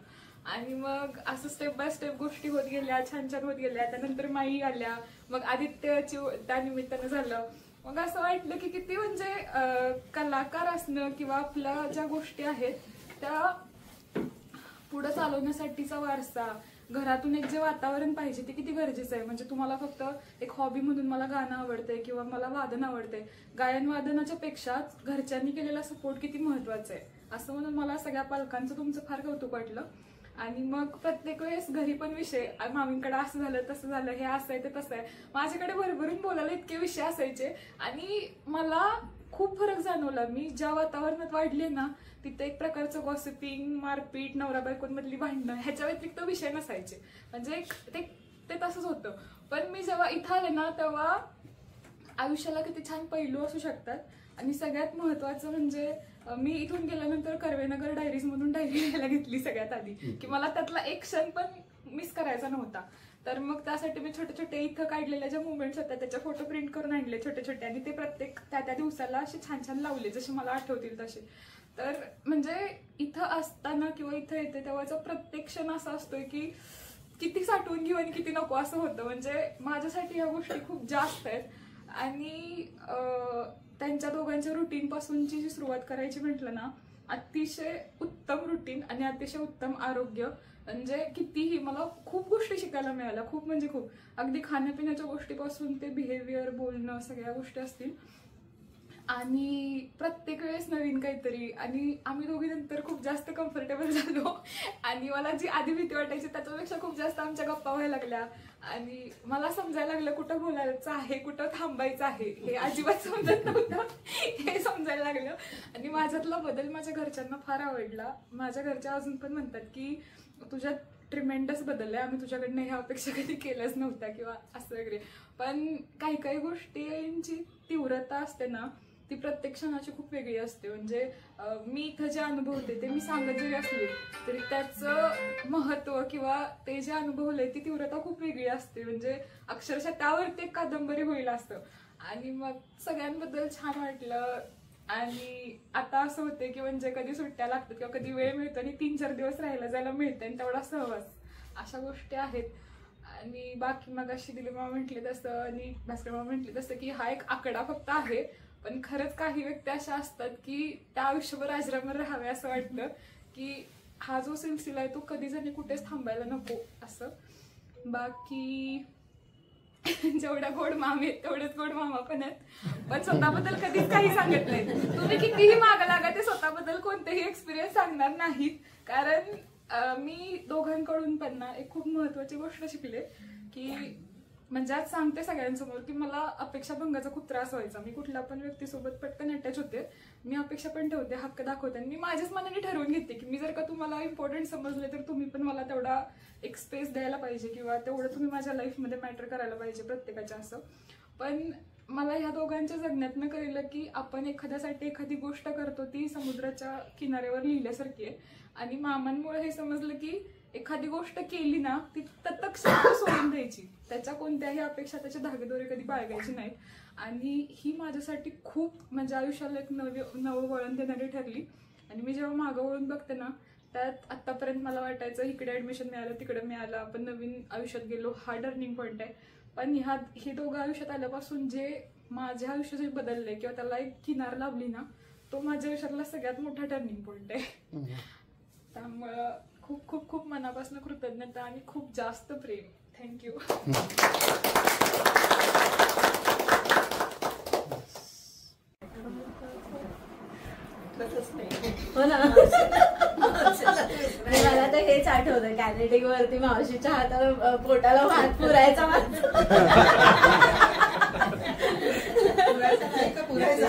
आणि मग असं स्टेप बाय स्टेप गोष्टी होत गेल्या, छान छान होत गेल्या. त्यानंतर माई आल्या, मग आदित्यची त्या निमित्तानं झालं. मग असं वाटलं की किती म्हणजे कलाकार असणं किंवा आपल्या ज्या गोष्टी आहेत त्या पुढे चालवण्यासाठीचा वारसा, घरातून एक जे वातावरण पाहिजे ते किती गरजेचं आहे. म्हणजे तुम्हाला फक्त एक हॉबी म्हणून मला गाणं आवडतंय किंवा मला वादन आवडतंय, गायन वादनाच्या पेक्षा घरच्यांनी केलेला सपोर्ट किती महत्वाचा आहे असं म्हणून मला सगळ्या पालकांचं तुमचं फार कौतुक वाटलं. आणि मग प्रत्येक वेळेस घरी पण विषय, मामींकडे असं झालं तसं झालं, हे असं आहे ते तसं आहे, माझ्याकडे भरभरून बोलायला इतके विषय असायचे. आणि मला खूप फरक जाणवला. मी ज्या वातावरणात वाढले ना तिथे एक प्रकारचं गॉसिपिंग, मारपीट, नवरा बायकोंमधली भांडणं ह्याच्या व्यतिरिक्त विषय नसायचे. म्हणजे ते तसंच होतं. पण मी जेव्हा इथं आले ना तेव्हा आयुष्याला किती छान पैलू असू शकतात. आणि सगळ्यात महत्वाचं म्हणजे मी इथून गेल्यानंतर कर्वेनगर डायरीज मधून डायरी लिहायला घेतली सगळ्यात आधी, की मला त्यातला एक क्षण पण मिस करायचा नव्हता. तर मग त्यासाठी मी छोटे छोटे इथं काढलेल्या ज्या मुवमेंट्स होत्या त्याचे फोटो प्रिंट करून आणले छोटे छोटे. आणि ते प्रत्येक त्या दिवसाला असे छान छान लावले जसे मला आठवतील तसे. तर म्हणजे इथं असताना किंवा इथं येते तेव्हाचा प्रत्येक क्षण असा असतोय की किती साठवून घेऊ आणि किती नको असं होतं. म्हणजे माझ्यासाठी या गोष्टी खूप जास्त आहेत. आणि त्यांच्या दोघांच्या रुटीन पासूनची जी सुरुवात करायची म्हटलं ना, अतिशय उत्तम रुटीन आणि अतिशय उत्तम आरोग्य. म्हणजे कितीही मला खूप गोष्टी शिकायला मिळाल्या, खूप म्हणजे खूप. अगदी खाण्यापिण्याच्या गोष्टीपासून ते बिहेवियर, बोलणं, सगळ्या गोष्टी असतील. आणि प्रत्येक वेळेस नवीन काहीतरी. आणि आम्ही दोघी नंतर खूप जास्त कम्फर्टेबल झालो. आणि मला जी आधी भीती वाटायची त्याच्यापेक्षा खूप जास्त आमच्या गप्पा व्हायला लागल्या. आणि मला समजायला लागलं कुठं बोलायचं आहे, कुठं थांबायचं आहे, हे अजिबात समजत नव्हतं, हे समजायला लागलं. आणि माझ्यातला बदल माझ्या घरच्यांना फार आवडला. माझ्या घरच्या अजून पण म्हणतात की तुझ्यात ट्रिमेंडस बदल आहे, आम्ही तुझ्याकडनं ह्या अपेक्षा कधी केल्याच नव्हत्या किंवा असं वगैरे. पण काही काही गोष्टींची तीव्रता असते ना ती प्रत्येक क्षणाची खूप वेगळी असते. म्हणजे मी इथं जे अनुभवते ते मी सांगत जरी असले तरी त्याचं महत्व किंवा ते जे अनुभवलंय ती तीव्रता खूप वेगळी असते. म्हणजे अक्षरशः त्यावरती एक कादंबरी होईल असतं. आणि मग सगळ्यांबद्दल छान वाटलं. आणि आता असं होते की म्हणजे कधी सुट्ट्या लागतात किंवा कधी वेळ मिळतो आणि 3-4 दिवस राहायला जायला मिळतं आणि तेवढा सहवास, अशा गोष्टी आहेत. आणि बाकी मग अशी दिलीप मामा म्हटले तसं आणि भास्कर मामा म्हटले तसं की हा एक आकडा फक्त आहे. पण खरंच काही व्यक्ती अशा असतात की त्या आयुष्यभर आजरामर राहावे असं वाटतं की हा जो सिलसिला आहे तो कधीच आणि कुठेच थांबायला नको असं. बाकी जेवढ्या गोड मामे आहेत तेवढेच गोड मामा पण आहेत. पण स्वतःबद्दल कधीच काही सांगत नाहीत. तुम्ही कितीही मागं लागा ते स्वतःबद्दल कोणतेही एक्सपिरियन्स सांगणार नाहीत. कारण मी दोघांकडून पण ना एक खूप महत्वाची गोष्ट शिकले की म्हणजे आज सांगते सगळ्यांसमोर की मला अपेक्षाभंगाचा खूप त्रास व्हायचा. मी कुठल्या पण व्यक्तीसोबत पटकन अटॅच होते. मी अपेक्षा पण ठेवते, हक्क दाखवते. आणि मी माझ्याच मनाने ठरवून घेते की मी जर का तुम्हाला इम्पॉर्टंट समजले तर तुम्ही पण मला तेवढा एक स्पेस द्यायला पाहिजे किंवा तेवढं तुम्ही माझ्या लाईफमध्ये मॅटर करायला पाहिजे प्रत्येकाच्या असं. पण मला ह्या दोघांच्या जगण्यातनं कळलं की आपण एखाद्यासाठी एखादी गोष्ट करतो ती समुद्राच्या किनाऱ्यावर लिहिल्यासारखी आहे. आणि मामांमुळे हे समजलं की एखादी गोष्ट केली ना ती तत्क्षणात सोडून द्यायची, त्याच्या कोणत्याही अपेक्षा, त्याचे धागेदोरे कधी बाळगायचे नाहीत. आणि ही माझ्यासाठी खूप म्हणजे आयुष्याला एक नवं वळण देणारी ठरली. आणि मी जेव्हा मागं वळून बघते ना त्यात आतापर्यंत मला वाटायचं इकडे ऍडमिशन मिळालं, तिकडे मिळालं, आपण नवीन आयुष्यात गेलो, हा टर्निंग पॉईंट आहे. पण हे दोघं आयुष्यात आल्यापासून जे माझ्या आयुष्यात जे बदललंय किंवा त्याला एक किनार लावली ना तो माझ्या आयुष्यातला सगळ्यात मोठा टर्निंग पॉईंट आहे. त्यामुळं खूप खूप खूप मनापासून कृतज्ञता आणि खूप जास्त प्रेम. थँक्यू. हो ना. मला तर हेच आठवतं कॅनेडिंग वरती मावशीच्या हाताला पोटाला हात पुरायचा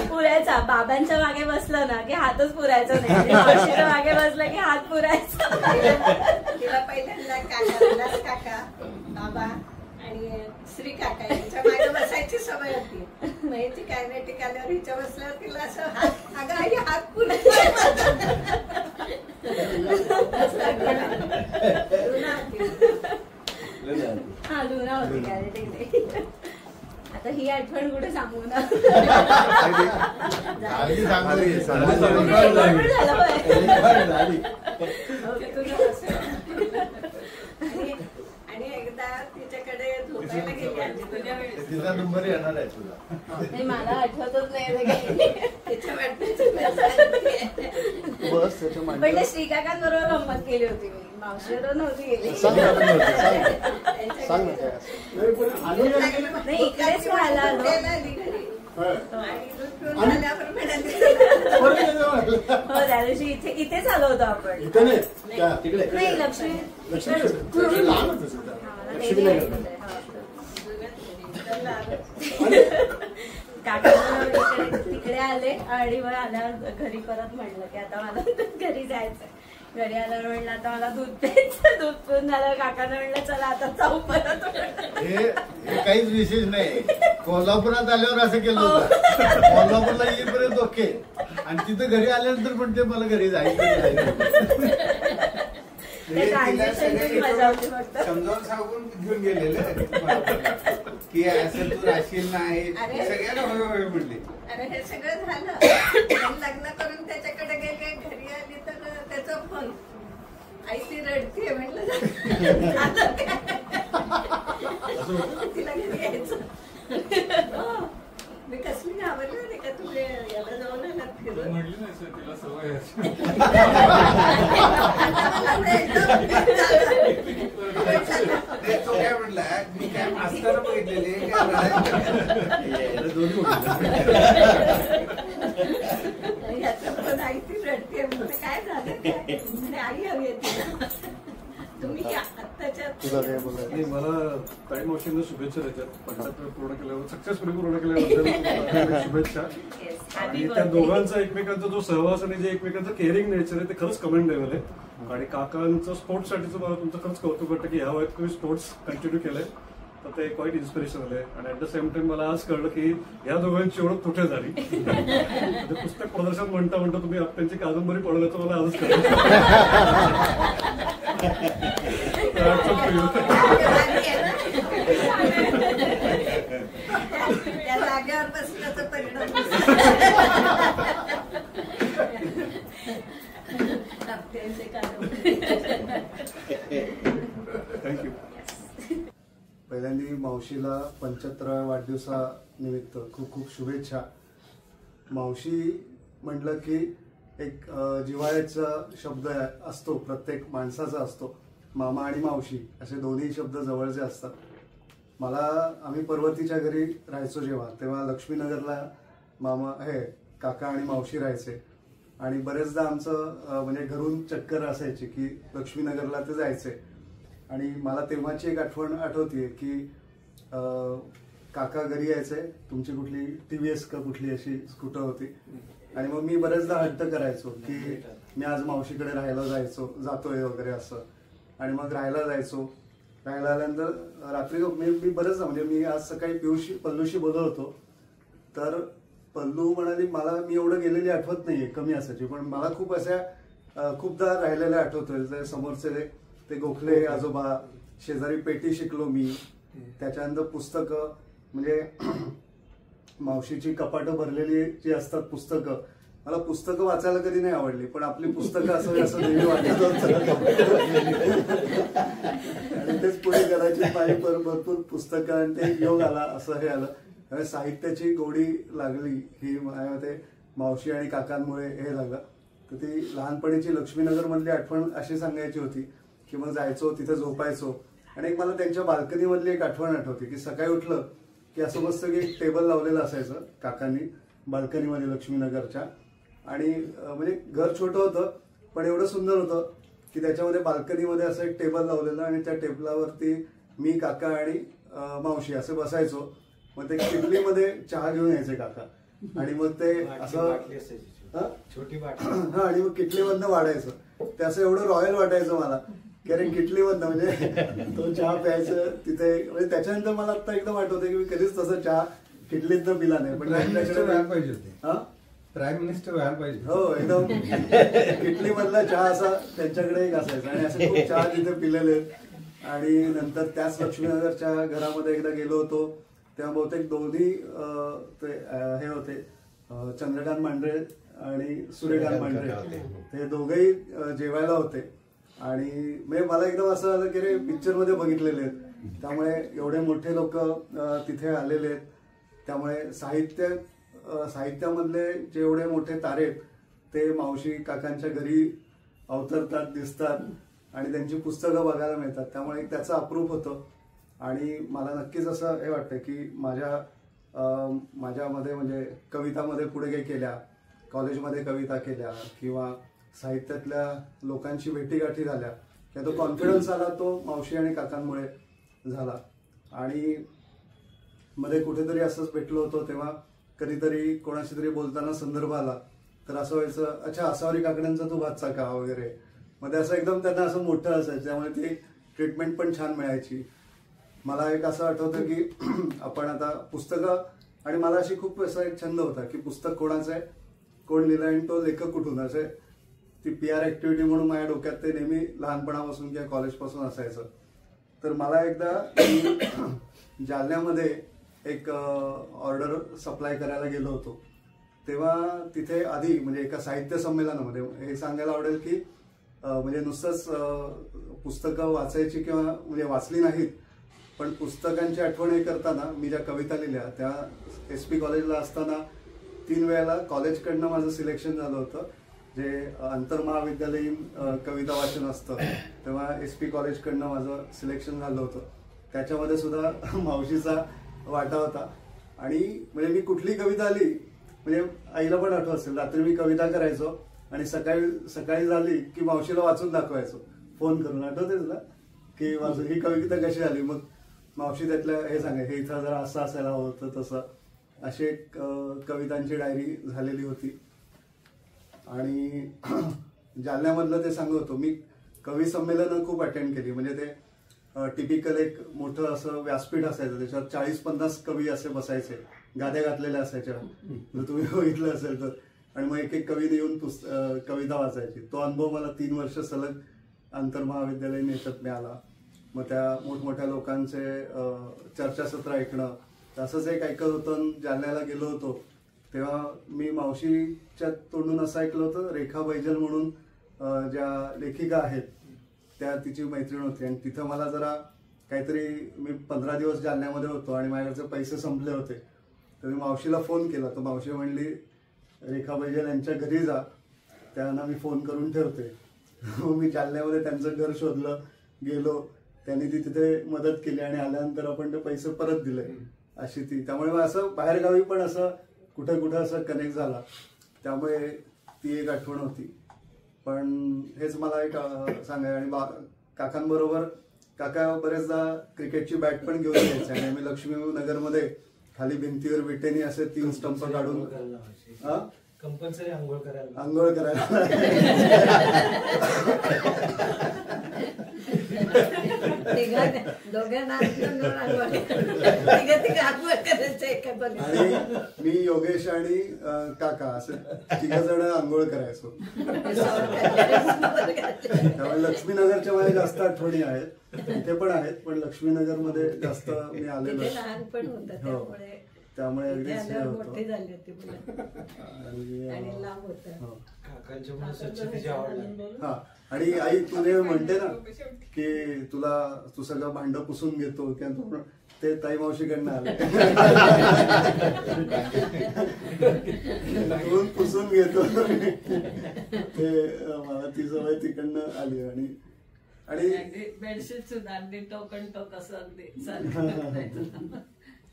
पुरायचा. बाबांच्या मागे बसलं ना की हातच पुरायचा नाही, मावशीच्या मागे बसलं की हात पुरायचा. तिला पहिल्यांदा काका बाबा आणि श्री काका यांच्या मागे बसायची सवय होती. नाही ती कायनेटिक आल्यावर हिच्या बसल्यावर तिला असं हात, अगं आई हात पुढे हा लुना होती कायनेटिक. आता ही आठवण कुठे सांगू ना. आणि एकदा तिच्याकडे झोपायला गेली आजी तुझ्या वेळेस. तिचा नंबर येणार आहे तुला. नाही मला आठवतच नाही. तिच्या पण श्रीकाकांबरोबर गंमत केली होती मी. मावशीबरोबर नव्हती गेली. नाही इकडेच राहायला आलो. हो त्या दिवशी इथेच आलो होतो आपण. नाही लक्ष्मी काका तिकडे आले आणि मग आल्यावर घरी परत म्हणलं की आता मला घरी जायचं. घरी आल्यावर म्हणलं आता मला दूध प्यायचं. दूध पिऊन झालं काकानं म्हणलं चला आता जाऊ परत. हे काहीच विशेष नाही. कोल्हापुरात आल्यावर असं केलं होतं. कोल्हापूरला येईपर्यंत ओके आणि तिथं घरी आल्यानंतर पण ते मला घरी जायचं. समजावून सांगून घेऊन गेलेलं की असं तू राशील नाही. सगळ्यांना होय म्हणले. अरे हे सगळं झालं. लग्न करून त्याच्याकडे गेले. घरी आली तर त्याचा फोन. आई ती रडतीये म्हटलं तिला घरी यायचं. मी कसली घाबरली होती का तुझे याला जाऊन आलात फिरून. म्हणली नाही सर तिला सवय तो काय म्हणला मी काय मास्तर बघितलेले याचा पण आई ती रडते म्हणजे काय झालं काय आई हवी येते. तुम्ही नाही मला ताई मावशींना शुभेच्छा देतात. 75 पूर्ण केल्यावर सक्सेसफुली पूर्ण केल्याबद्दल शुभेच्छा. आणि त्या दोघांचा एकमेकांचा जो सहवास आणि जे एकमेकांचं केअरिंग नेचर आहे ते खरंच कमेंडेबल आहे. आणि काकांचं स्पोर्ट्ससाठीचं मला तुमचं खरंच कौतुक वाटतं की ह्या वयात तुम्ही स्पोर्ट्स कंटिन्यू केलंय तर ते क्वाईट इन्स्पिरेशनल आहे. आणि ऍट द सेम टाइम मला आज कळलं की ह्या दोघांची ओळख कुठे झाली. पुस्तक प्रदर्शन म्हणता म्हणता तुम्ही त्यांची कादंबरी पडल्याचं मला आजच कळलं. त्या जागेवर बसण्याचा परिणाम. थँक्यू. पहिल्यांदा मावशीला 75व्या वाढदिवसानिमित्त खूप खूप शुभेच्छा. मावशी म्हटलं की एक जिव्हाळ्याचा शब्द असतो प्रत्येक माणसाचा असतो. मामा आणि मावशी असे दोन्ही शब्द जवळचे असतात. आम्ही पर्वतीच्या घरी राहायचो तेव्हा लक्ष्मीनगरला मामा काका आणि मावशी राहायचे. आणि बरेचदा आमचं म्हणजे घरून चक्कर असायची की लक्ष्मीनगरला ते जायचे. आणि मला तेव्हाची एक आठवण आठवतीये की काका घरी यायचे. तुमची कुठली TVS का कुठली अशी स्कूटर होती. आणि मग मी बरेचदा हट्ट करायचो की मी आज मावशीकडे राहायला जातोय वगैरे असं. आणि मग राहायला जायचो. राहायला आल्यानंतर रात्री मी बरेचदा म्हणजे मी आज सकाळी पल्लूशी बोलत होतो तर पल्लू म्हणाली मला मी एवढं गेलेली आठवत नाहीये कमी असायची पण मला खूप अशा खूपदा राहिलेल्या आठवतोय. समोरचे ते गोखले आजोबा शेजारी पेटी शिकलो मी. त्याच्यानंतर पुस्तकं म्हणजे मावशीची कपाटं भरलेली जी असतात पुस्तकं. मला पुस्तकं वाचायला कधी नाही आवडली पण आपली पुस्तकं असावी असं नेहमी वाटत होतं. आणि तेच पुढे कदाचित माझी भरपूर पुस्तकं आणि ते योग आला असं हे आलं. साहित्याची गोडी लागली ही माझ्या मते मावशी आणि काकांमुळे हे झालं. तर ती लहानपणीची लक्ष्मीनगर मधली आठवण अशी सांगायची होती की मग जायचो तिथे झोपायचो. आणि एक मला त्यांच्या बाल्कनी मधली एक आठवण आठवते की सकाळी उठलं की असं मस्त की एक टेबल लावलेलं असायचं काकांनी बाल्कनीमध्ये लक्ष्मीनगरच्या. आणि म्हणजे घर छोटं होतं पण एवढं सुंदर होतं की त्याच्यामध्ये बाल्कनीमध्ये असं एक टेबल लावलेलं आणि त्या टेबलावरती मी काका आणि मावशी असे बसायचो. मग ते किटलीमध्ये चहा घेऊन यायचे काका आणि मग ते असं छोटी आणि मग किटलीमधनं वाढायचं. ते असं एवढं रॉयल वाटायचं मला कारण किटलीमधनं म्हणजे तो चहा प्यायचं तिथे, म्हणजे त्याच्यानंतर मला आता एकदम आठवतं की मी कधीच तसं चहा किटलीतनं पिला नाही. पण व्हायला पाहिजे होते, प्राईम मिनिस्टर व्हायला पाहिजे. हो, एकदम किटली मधला चहा असा त्यांच्याकडे एक असायचा आणि असे खूप चहा तिथे पिलेले. आणि नंतर त्याच लक्ष्मीनगरच्या घरामध्ये एकदा गेलो होतो, तेव्हा बहुतेक दोन्ही ते हे होते, चंद्रकांत मांढरे आणि सूर्यकांत मांढरे, ते दोघेही जेवायला होते. आणि म्हणजे मला एकदम असं आलं की रे पिक्चर मध्ये बघितलेले आहेत, त्यामुळे एवढे मोठे लोक तिथे आलेले आहेत. त्यामुळे साहित्यामधले जेवढे मोठे तारे आहेत ते मावशी काकांच्या घरी अवतरतात, दिसतात आणि त्यांची पुस्तकं बघायला मिळतात. त्यामुळे त्याचं अप्रूप होतं. आणि मला नक्कीच असं हे वाटतं की माझ्यामध्ये म्हणजे कवितामध्ये पुढे काही केल्या, कॉलेजमध्ये कविता केल्या किंवा साहित्यातल्या लोकांशी भेटीगाठी झाल्या, किंवा तो कॉन्फिडन्स आला तो मावशी आणि काकांमुळे झाला. आणि मध्ये कुठेतरी असंच भेटलो होतो, तेव्हा कधीतरी कोणाशी तरी बोलताना संदर्भ आला तर असं व्हायचं, अच्छा असावरी काकड्यांचा तू भातचा का वगैरे, मध्ये असं एकदम त्यांना असं मोठं असायचं, त्यामुळे ती ट्रीटमेंट पण छान मिळायची. मला एक असं आठवतं की आपण आता पुस्तकं, आणि मला अशी खूप असा एक छंद होता की पुस्तक कोणाचं आहे, कोण लिहिलं आणि तो लेखक कुठून, असे ती PR ऍक्टिव्हिटी म्हणून माझ्या डोक्यात ते नेहमी लहानपणापासून किंवा कॉलेजपासून असायचं. तर मला एकदा जालन्यामध्ये एक ऑर्डर सप्लाय करायला गेलो होतो, तेव्हा तिथे आधी म्हणजे एका साहित्य संमेलनामध्ये हे सांगायला आवडेल की म्हणजे नुसतंच पुस्तकं वाचायची किंवा म्हणजे वाचली नाहीत, पण पुस्तकांची आठवण हे करताना मी ज्या कविता लिहिल्या त्या SP कॉलेजला असताना 3 वेळेला कॉलेजकडनं माझं सिलेक्शन झालं होतं, जे आंतरमहाविद्यालयीन कविता वाचन असतं, तेव्हा SP कॉलेजकडनं माझं सिलेक्शन झालं होतं. त्याच्यामध्ये सुद्धा मावशीचा वाटा होता. आणि म्हणजे मी कुठली कविता आली, म्हणजे आईला पण आठवत असेल, रात्री मी कविता करायचो आणि सकाळी झाली की मावशीला वाचून दाखवायचो फोन करून, आठवते तुला की वाचून ही कविता कशी आली, मग मावशी त्यातल्या हे सांगा, हे इथं जरा असं असायला हवं होतं तसं, अशी एक कवितांची डायरी झालेली होती. आणि जालन्यामधलं ते सांगत होतो मी, कवी संमेलनं खूप अटेंड केली. म्हणजे ते टिपिकल एक मोठं असं व्यासपीठ असायचं, त्याच्यात 40-50 कवी असे बसायचे, गाद्या घातलेल्या असायच्या, जर तुम्ही बघितलं असेल तर. आणि मग एक कवीने येऊन कविता वाचायची. तो अनुभव मला 3 वर्ष सलग आंतरमहाविद्यालयीन याच्यात मिळाला. मग त्या मोठमोठ्या लोकांचे चर्चासत्र ऐकणं, तसंच एक ऐकत होतं. जालन्याला गेलो होतो तेव्हा मी मावशीच्या तोंडून असं ऐकलं होतं, रेखा बैजल म्हणून ज्या लेखिका आहेत त्या तिची मैत्रीण होती. आणि तिथं मला जरा काहीतरी, मी 15 दिवस जालन्यामध्ये होतो आणि माझ्याकडचे पैसे संपले होते, तर मी मावशीला फोन केला. तर मावशी म्हणली रेखा बैजल यांच्या घरी जा, त्यांना मी फोन करून ठेवते. मग मी जालन्यामध्ये त्यांचं घर शोधलं, गेलो, त्यांनी ती तिथे मदत केली आणि आल्यानंतर आपण ते पैसे परत दिले, अशी ती. त्यामुळे मग असं बाहेरगावी पण असं कुठं असं कनेक्ट झाला, त्यामुळे ती एक आठवण होती. पण हेच मला एक सांगाय. आणि काकांबरोबर काका बरेचदा क्रिकेटची बॅट पण घेऊन यायचे आणि आम्ही लक्ष्मीनगरमध्ये खाली भिंतीवर विटेनी असे 3 स्टंप काढून कंपल्सरी आंघोळ करायला आणि मी योगेश आणि काका असं 3 जण आंघोळ करायचो. त्यामुळे लक्ष्मीनगरच्या माझ्या जास्त आठवणी आहेत, इथे पण आहेत, पण लक्ष्मीनगर मध्ये जास्त मी आलेलो. त्यामुळे अगदीच हा. आणि आई तुझे म्हणते ना की तू सगळं भांडं पुसून घेतो, किंवा ते ताई मावशीकडनं आले पुसून घेतो, ते मला ती सवय तिकडनं आली. आणि बेडशीट सुद्धा अगदी टोकन टोक असं अगदी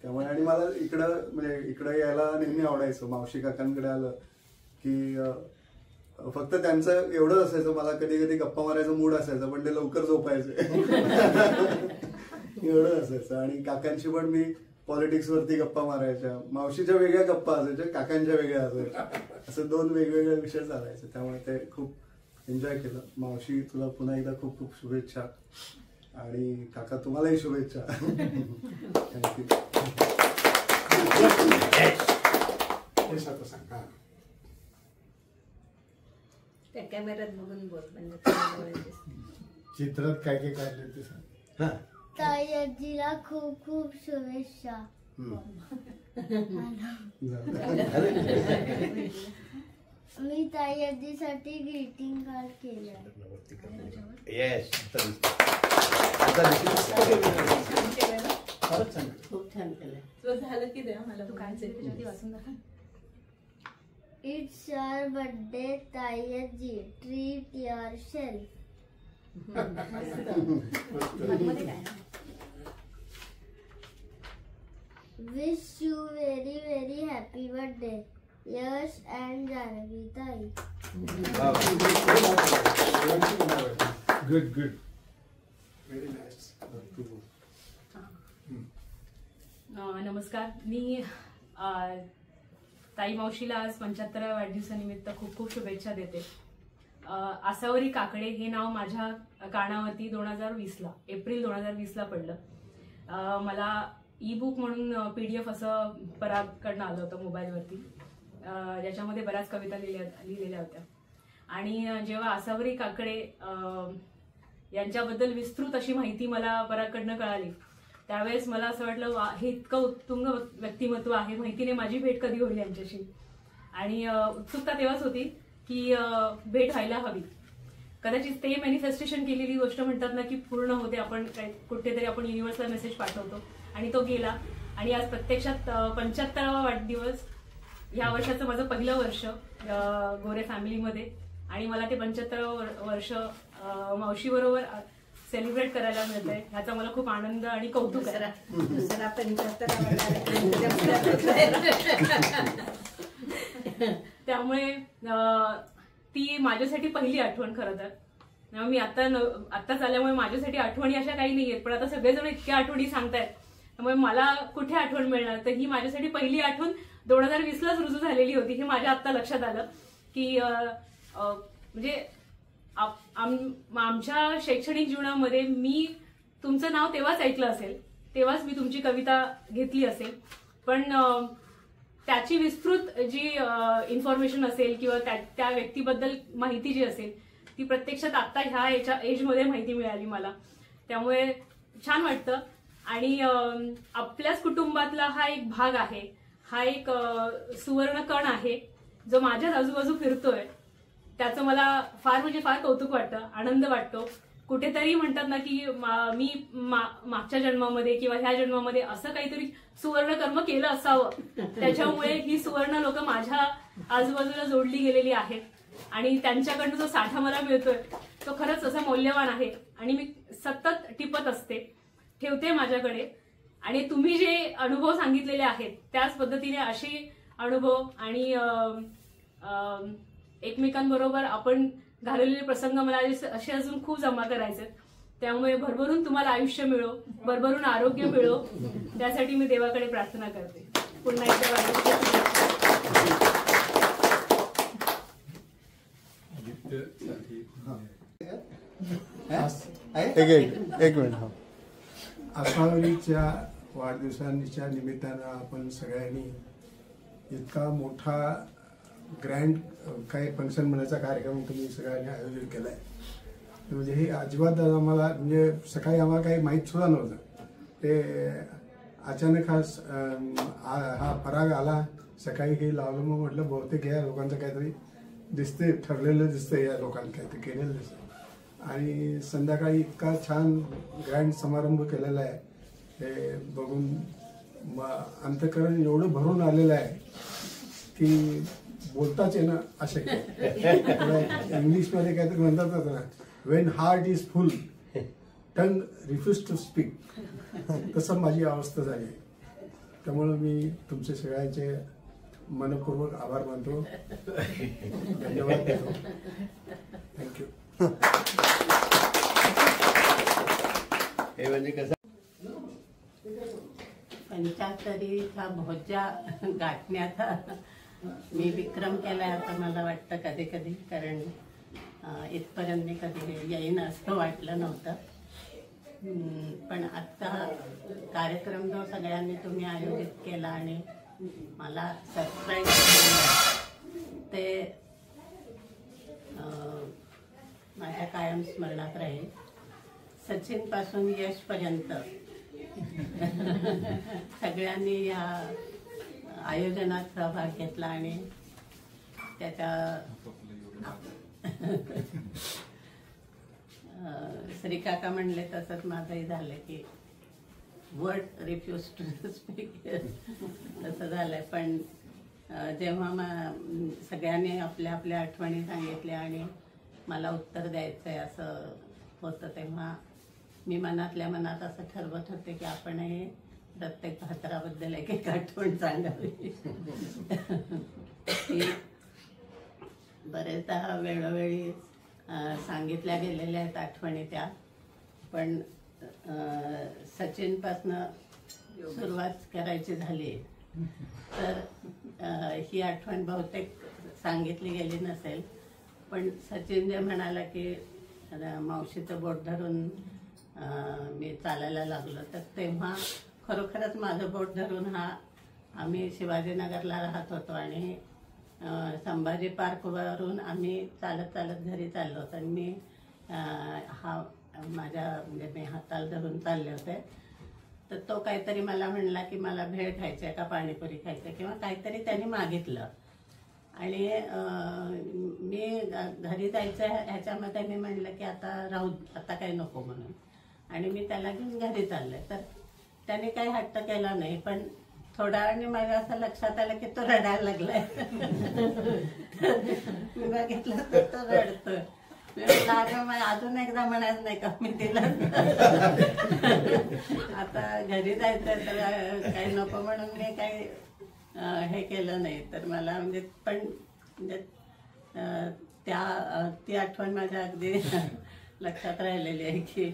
त्यामुळे. आणि मला इकडं यायला नेहमी आवडायचं. मावशी काकांकडे आलं की फक्त त्यांचं एवढं असायचं, मला कधी कधी गप्पा मारायचा मूड असायचा, पण ते लवकर झोपायचे एवढं असायचं. आणि काकांशी पण मी पॉलिटिक्स वरती गप्पा मारायच्या, मावशीच्या वेगळ्या गप्पा असायच्या, काकांच्या वेगळ्या असायच्या, असं 2 वेगवेगळे विषय चालायचे. त्यामुळे ते खूप एन्जॉय केलं. मावशी तुला पुन्हा एकदा खूप खूप शुभेच्छा आणि काका तुम्हालाही शुभेच्छा. थँक्यू. त्या कॅमेऱ्यात बघून बोल म्हणजे चित्रात काय काय काढले ते सांग. ताई आजीला खूप खूप शुभेच्छा. मी ताई आजीसाठी ग्रीटिंग कार्ड केलंय. येस. खूप छान केलं. झालं की द्या मला. तू काय वाचून दाखव. इट्स युअर बर्थडे ताई आजी, treat yourself. Wish you very very happy birthday Yash and Janvi ताई. Good good. Very nice. नमस्कार. मी ताई मावशीला आज 75व्या वाढदिवसानिमित्त खूप खूप शुभेच्छा देते. आसावरी काकडे हे नाव माझ्या कानावरती 2020ला एप्रिल 2020ला पडलं. मला ई बुक म्हणून PDF असं परागकडनं आलं होतं मोबाईलवरती, ज्याच्यामध्ये बऱ्याच कविता लिहिलेल्या होत्या. आणि जेव्हा आसावरी काकडे यांच्याबद्दल विस्तृत अशी माहिती मला परागकडनं कळाली, त्यावेळेस मला असं वाटलं वा, हे इतकं उत्तुंग व्यक्तिमत्व आहे, माहितीने माझी भेट कधी होईल यांच्याशी. आणि उत्सुकता तेव्हाच होती की भेट व्हायला हवी. कदाचित ते मॅनिफेस्टेशन केलेली गोष्ट म्हणतात ना की पूर्ण होते. आपण कुठेतरी आपण युनिव्हर्सला मेसेज पाठवतो आणि तो गेला. आणि आज प्रत्यक्षात 75वा वाढदिवस, या वर्षाचं माझं पहिलं वर्ष गोरे फॅमिलीमध्ये. आणि मला ते 75वं वर्ष मावशीबरोबर सेलिब्रेट करायला मिळतंय, ह्याचा मला खूप आनंद आणि कौतुक आहे. दुसरा 75. त्यामुळे ती माझ्यासाठी पहिली आठवण खरं तर. मी आत्ताच आल्यामुळे माझ्यासाठी आठवणी अशा काही नाही आहेत, पण आता सगळेजण इतक्या आठवणी सांगतायत, त्यामुळे मला कुठे आठवण मिळणार. तर ही माझ्यासाठी पहिली आठवण 2020लाच रुजू झालेली होती. हे माझ्या आत्ता लक्षात आलं की म्हणजे आमच्या शैक्षणिक जीवनामध्ये मी तुमचं नाव तेव्हाच ऐकलं असेल, तेव्हाच मी तुमची कविता घेतली असेल, पण त्याची विस्तृत जी इन्फॉर्मेशन असेल किंवा त्या व्यक्तीबद्दल माहिती जी असेल ती प्रत्यक्षात आता ह्या एजमध्ये माहिती मिळाली मला. त्यामुळे छान वाटतं. आणि आपल्याच कुटुंबातला हा एक भाग आहे, हा एक सुवर्ण कण आहे जो माझ्याच आजूबाजू फिरतोय. त्याचं मला फार म्हणजे फार कौतुक वाटतं, आनंद वाटतो. कुठेतरी म्हणतात ना की मी मागच्या जन्मामध्ये किंवा ह्या जन्मामध्ये असं काहीतरी सुवर्ण कर्म केलं असावं, त्याच्यामुळे ही सुवर्ण लोक माझ्या आजूबाजूला जोडली गेलेली आहेत. आणि त्यांच्याकडनं जो साठा मला मिळतोय तो खरंच असा मौल्यवान आहे. आणि मी सतत टिपत असते, ठेवते माझ्याकडे. आणि तुम्ही जे अनुभव सांगितलेले आहेत त्याच पद्धतीने असे अनुभव आणि एकमेकांबरोबर आपण घालवलेले प्रसंग मला असे अजून खूप जमा करायचे. त्यामुळे भरभरून तुम्हाला आयुष्य मिळो, भरभरून आरोग्य मिळो, त्यासाठी मी देवाकडे प्रार्थना करते. पुन्हा एकदा एक मिनिट. आसावरीच्या वाढदिवसाच्या निमित्तानं आपण सगळ्यांनी इतका मोठा ग्रँड काही फंक्शन म्हणायचा कार्यक्रम तुम्ही सगळ्यांनी आयोजित केलाय. म्हणजे हे अजिबात आम्हाला म्हणजे सकाळी आम्हाला काही माहीत सुद्धा नव्हतं. ते अचानक हा पराग आला सकाळी, हे लावलं. मग म्हटलं बहुतेक या लोकांचं काहीतरी दिसते, ठरलेलं दिसतंय, या लोकांनी काहीतरी केलेलं दिसतंय. आणि संध्याकाळी इतका छान ग्रँड समारंभ केलेला आहे, हे बघून अंतःकरण एवढं भरून आलेलं आहे की बोलताच येणं अशक्य. इंग्लिशमध्ये काहीतरी म्हणतात ना, when heart is full tongue refuse to speak, तसं माझी अवस्था झाली. त्यामुळं मी तुमचे सगळ्यांचे मनपूर्वक आभार मानतो, धन्यवाद देतो. थँक्यू. हे म्हणजे कसं 75चा भोजा गाठण्याचा मी विक्रम केलाय असं मला वाटतं कधी कधी. कारण इथपर्यंत मी कधी येईन असं वाटलं नव्हतं. पण आत्ता कार्यक्रम जो सगळ्यांनी तुम्ही आयोजित केला आणि मला सरप्राईज केलं ते माझ्या कायम स्मरणात राहील. सचिन पासून यश पर्यंत सगळ्यांनी या आयोजनात सहभाग घेतला आणि त्याच्या श्री काका म्हणले तसंच माझंही झालं की वर्ड रिफ्यूज टू स्पीक तसं झालंय. पण जेव्हा सगळ्यांनी आपल्या आपल्या आठवणी सांगितल्या आणि मला उत्तर द्यायचंय असं होतं तेव्हा मी मनातल्या मनात असं ठरवत होते की आपणही प्रत्येक पात्राबद्दल एक एक आठवण सांगावी. बरेचदा वेळोवेळी सांगितल्या गेलेल्या आहेत आठवणी त्या. पण सचिनपासनं सुरुवात करायची झाली तर ही आठवण बहुतेक सांगितली गेली नसेल. पण सचिन जे म्हणाला की मावशीचं बोट धरून मी चालायला लागलो तर तेव्हा खरोखरच माझं बोट धरून आम्ही शिवाजीनगरला राहत होतो आणि संभाजी पार्कवरून आम्ही चालत चालत घरी चाललो होतो आणि मी म्हणजे मी हाताला धरून चालले होते. तर तो काहीतरी मला म्हणला की मला भेळ खायची का पाणीपुरी खायची किंवा काहीतरी त्याने मागितलं आणि मी घरी जायचं ह्याच्यामध्ये मी म्हणलं की आता राहू आता काही नको म्हणून आणि मी त्याला घेऊन घरी चालले. तर त्याने काही हट्ट केला नाही. पण थोड्या वेळाने माझ्या असं लक्षात आलं की तो रडायला लागलाय. मी बघितलं तर तो रडतोय. मी म्हटलं अजून एकदा म्हणायचं नाही का मी तिला आता घरी जायचं तर काही नको म्हणून मी काही हे केलं नाही. तर मला म्हणजे पण म्हणजे ती आठवण माझ्या अगदी लक्षात राहिलेली आहे की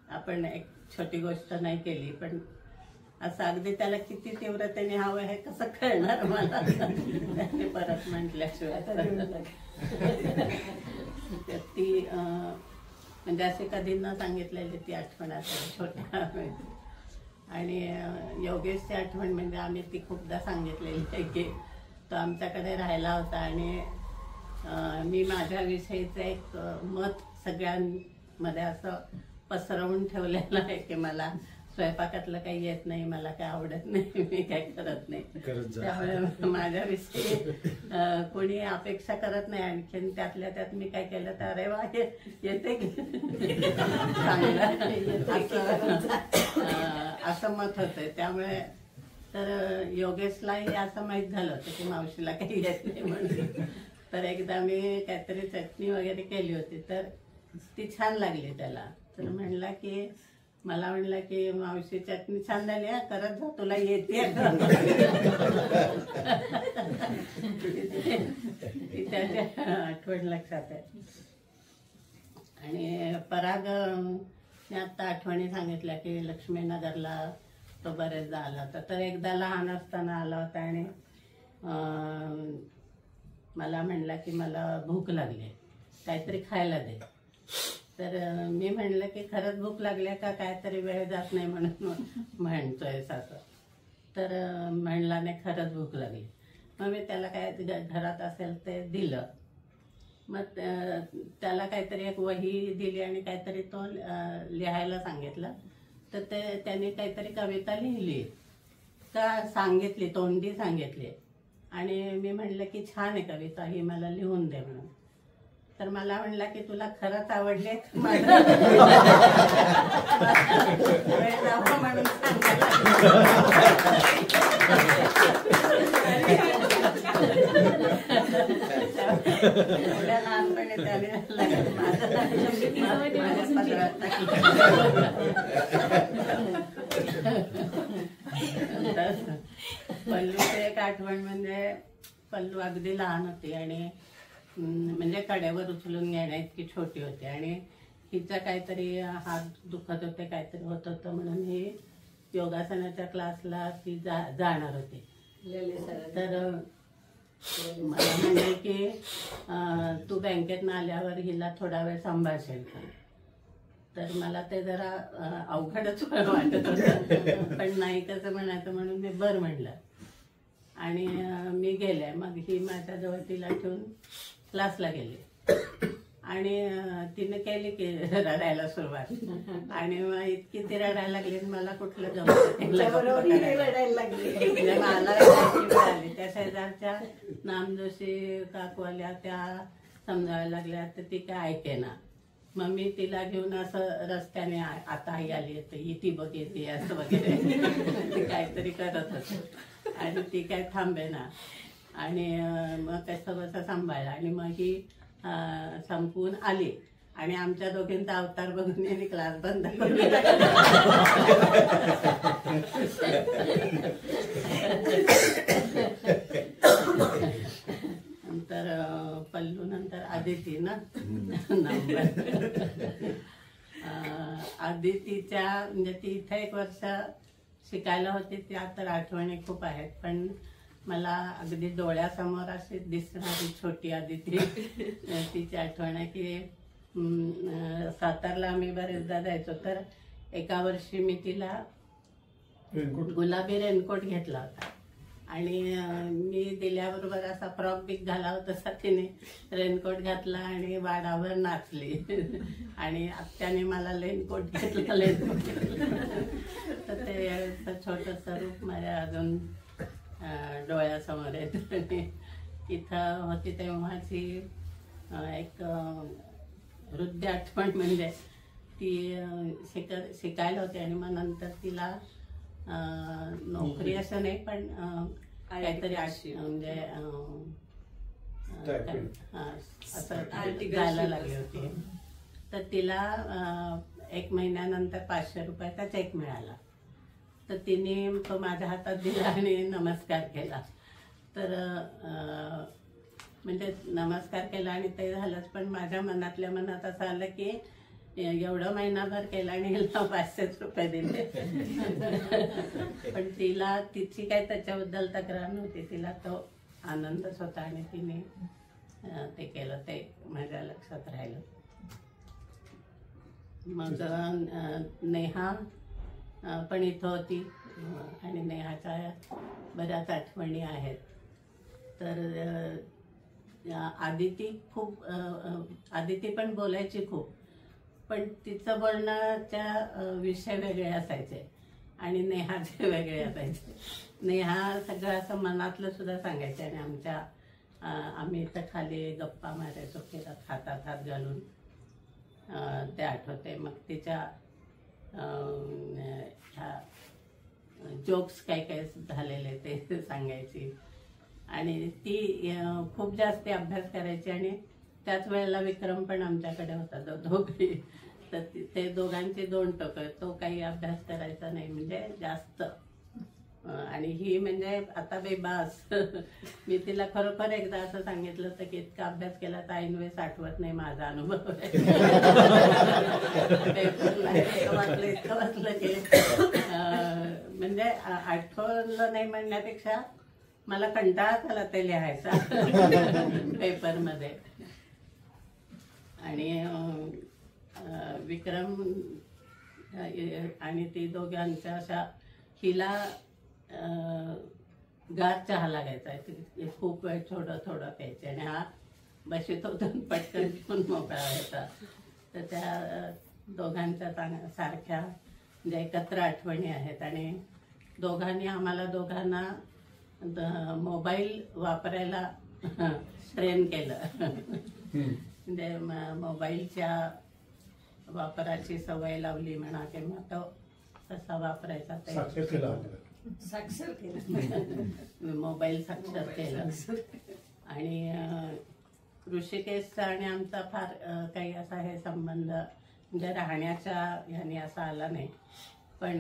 आपण एक छोटी गोष्ट नाही केली पण असं अगदी त्याला किती तीव्रतेने हवं हे कसं कळणार मला त्याने परत म्हटल्याशिवाय. ती म्हणजे असे कधी न सांगितलेली ती आठवण असते छोट्या. आणि योगेशची आठवण म्हणजे आम्ही ती खूपदा सांगितलेली आहे की तो आमच्याकडे राहिला होता आणि मी माझ्याविषयीचं एक मत सगळ्यांमध्ये असं पसरवून ठेवलेलं आहे की मला स्वयंपाकातलं काही येत नाही, मला काही आवडत नाही, मी काही करत नाही. त्यामुळे माझ्याविषयी कोणी अपेक्षा करत नाही. आणखीन त्यातल्या त्यात मी काय केलं तर अरे वा येते की चांगलं असं मत होतं. त्यामुळे तर योगेशलाही असं माहीत झालं होतं की मावशीला काही येत नाही म्हणून. तर एकदा मी काहीतरी चटणी वगैरे केली होती तर ती छान लागली त्याला. तर म्हणला की मला म्हणलं की मावशी चटणी छान झाली करत जा तुला येते. त्याच्या आठवण लक्षात आहे. आणि पराग आता आठवणी सांगितल्या की लक्ष्मीनगरला तो बरेचदा आला होता. तर एकदा लहान असताना आला होता आणि मला म्हणला की मला भूक लागली काहीतरी खायला दे. तर मी म्हणलं की खरंच भूक लागली का काहीतरी वेळ जात नाही म्हणून म्हणतोय असं. तर म्हणला नाही खरंच भूक लागली. मग मी त्याला काय घरात असेल ते दिलं. मग त्याला काहीतरी एक वही दिली आणि काहीतरी तो लिहायला सांगितलं. तर त्याने काहीतरी कविता लिहिली का सांगितली तोंडी सांगितली आणि मी म्हणलं की छान आहे कविता ही मला लिहून दे म्हणून. तर मला म्हणला की तुला खरंच आवडले म्हणून एवढ्या लहानपणी त्याने पल्लूची एक आठवण म्हणजे पल्लू अगदी लहान होती आणि म्हणजे कड्यावर उचलून घेण्या इतकी छोटी होती आणि हिचं काहीतरी हात दुखत होते काहीतरी होत होतं म्हणून ही योगासनाच्या क्लासला ती जाणार होती. तर मला म्हणजे की तू बँकेतनं आल्यावर हिला थोडा वेळ सांभाळशील का? तर मला ते जरा अवघडच वाटत होतं, पण नाही कसं म्हणायचं म्हणून मी बरं म्हणलं आणि मी गेले. मग ही माझ्याजवळ तिला ठेवून क्लासला गेले आणि तिने केली की रडायला सुरुवात आणि मग इतकी ती रडायला लागली मला कुठलं जमलं रडायला लागली. मला मिळाली. त्या शेजारच्या नामजोशी काकू आल्या, त्या समजायला लागल्या, तर ती काय ऐकेना. मग मी तिला घेऊन असं रस्त्याने आता आई आली येते, इथे बघ येते असं वगैरे ती काहीतरी करत होते आणि ती काय थांबेना आणि मग कसं बसं सांभाळलं आणि मग ही संपून आली आणि आमच्या दोघींचा अवतार बघून यांनी क्लास बंद करून नंतर पल्लू, नंतर आदिती ना आदितीच्या म्हणजे ती इथे 1 वर्ष शिकायला होती, त्या तर आठवणी खूप आहेत. पण मला अगदी डोळ्यासमोर अशी दिसणारी छोटी आदिती तिची आठवण आहे की सातारला आम्ही बरेचदा जायचो, तर एका वर्षी मी तिला गुलाबी रेनकोट घेतला होता आणि मी दिल्याबरोबर असा फ्रॉक बिक घाला होता, तसा तिने रेनकोट घातला आणि वाडाभर नाचली आणि आत्याने मला रेनकोट घेतला तर ते छोटंसं रूप माझ्या अजून डोळ्यासमोर येत. इथं होती तेव्हाची एक वृद्ध आठवण म्हणजे ती शिकायला होती आणि मग नंतर तिला नोकरी असं नाही पण काहीतरी म्हणजे असं जायला लागली होती. तर तिला 1 महिन्यानंतर 500 रुपयाचा चेक मिळाला. तर तिने तो माझ्या हातात दिला आणि नमस्कार केला. तर म्हणजे नमस्कार केला आणि ते झालंच, पण माझ्या मनातल्या मनात असं आलं की एवढं महिनाभर केला आणि हिला 500 रुपये दिले. पण तिला तिची काही त्याच्याबद्दल तक्रार नव्हती, तिला तो आनंदच होता आणि तिने ते केलं, ते माझ्या लक्षात राहिलं. मग नेहा पण इथं होती आणि नेहाच्या बऱ्याच आठवणी आहेत. तर आदिती पण बोलायची खूप, पण तिचं बोलण्याच्या विषय वेगळे असायचे आणि नेहाचे वेगळे असायचे. नेहा सगळं असं मनातलं सुद्धा सांगायचे आणि आम्ही इथं खाली गप्पा मारायचो फिरत हातात हात घालून, ते आठवते. मग तिच्या ह्या जोक्स काय काय झालेले ते सांगायची आणि ती खूप जास्त अभ्यास करायची आणि त्याच वेळेला विक्रम पण आमच्याकडे होता, दोघे. तर ते दोघांची 2 टोकं, तो काही अभ्यास करायचा नाही म्हणजे जास्त, आणि ही म्हणजे आता बेबास. मी तिला खरोखर एकदा असं सांगितलं होतं की इतका अभ्यास केला तर ऐनवेळेस आठवत नाही, माझा अनुभव आहे. इतकं वाचलं की म्हणजे आठवलं नाही म्हणण्यापेक्षा मला कंटाळाच आला ते लिहायचा पेपरमध्ये. आणि विक्रम आणि ती दोघांच्या अशा, हिला गार चहा लागायचा, खूप वेळ थोडं थोडं प्यायचे आणि हा बशीत होता पटकन पिऊन मोकळा व्हायचा. तर त्या दोघांच्या सारख्या म्हणजे एकत्र आठवणी आहेत. आणि आम्हाला दोघांना मोबाईल वापरायला ट्रेन केलं. म्हणजे मोबाईलच्या वापराची सवय लावली म्हणा किंवा तो कसा वापरायचा ते साक्षर केलं, मोबाईल साक्षर केलं. आणि ऋषिकेशचा आणि आमचा फार काही असा हे संबंध म्हणजे राहण्याच्या ह्याने असा आला नाही, पण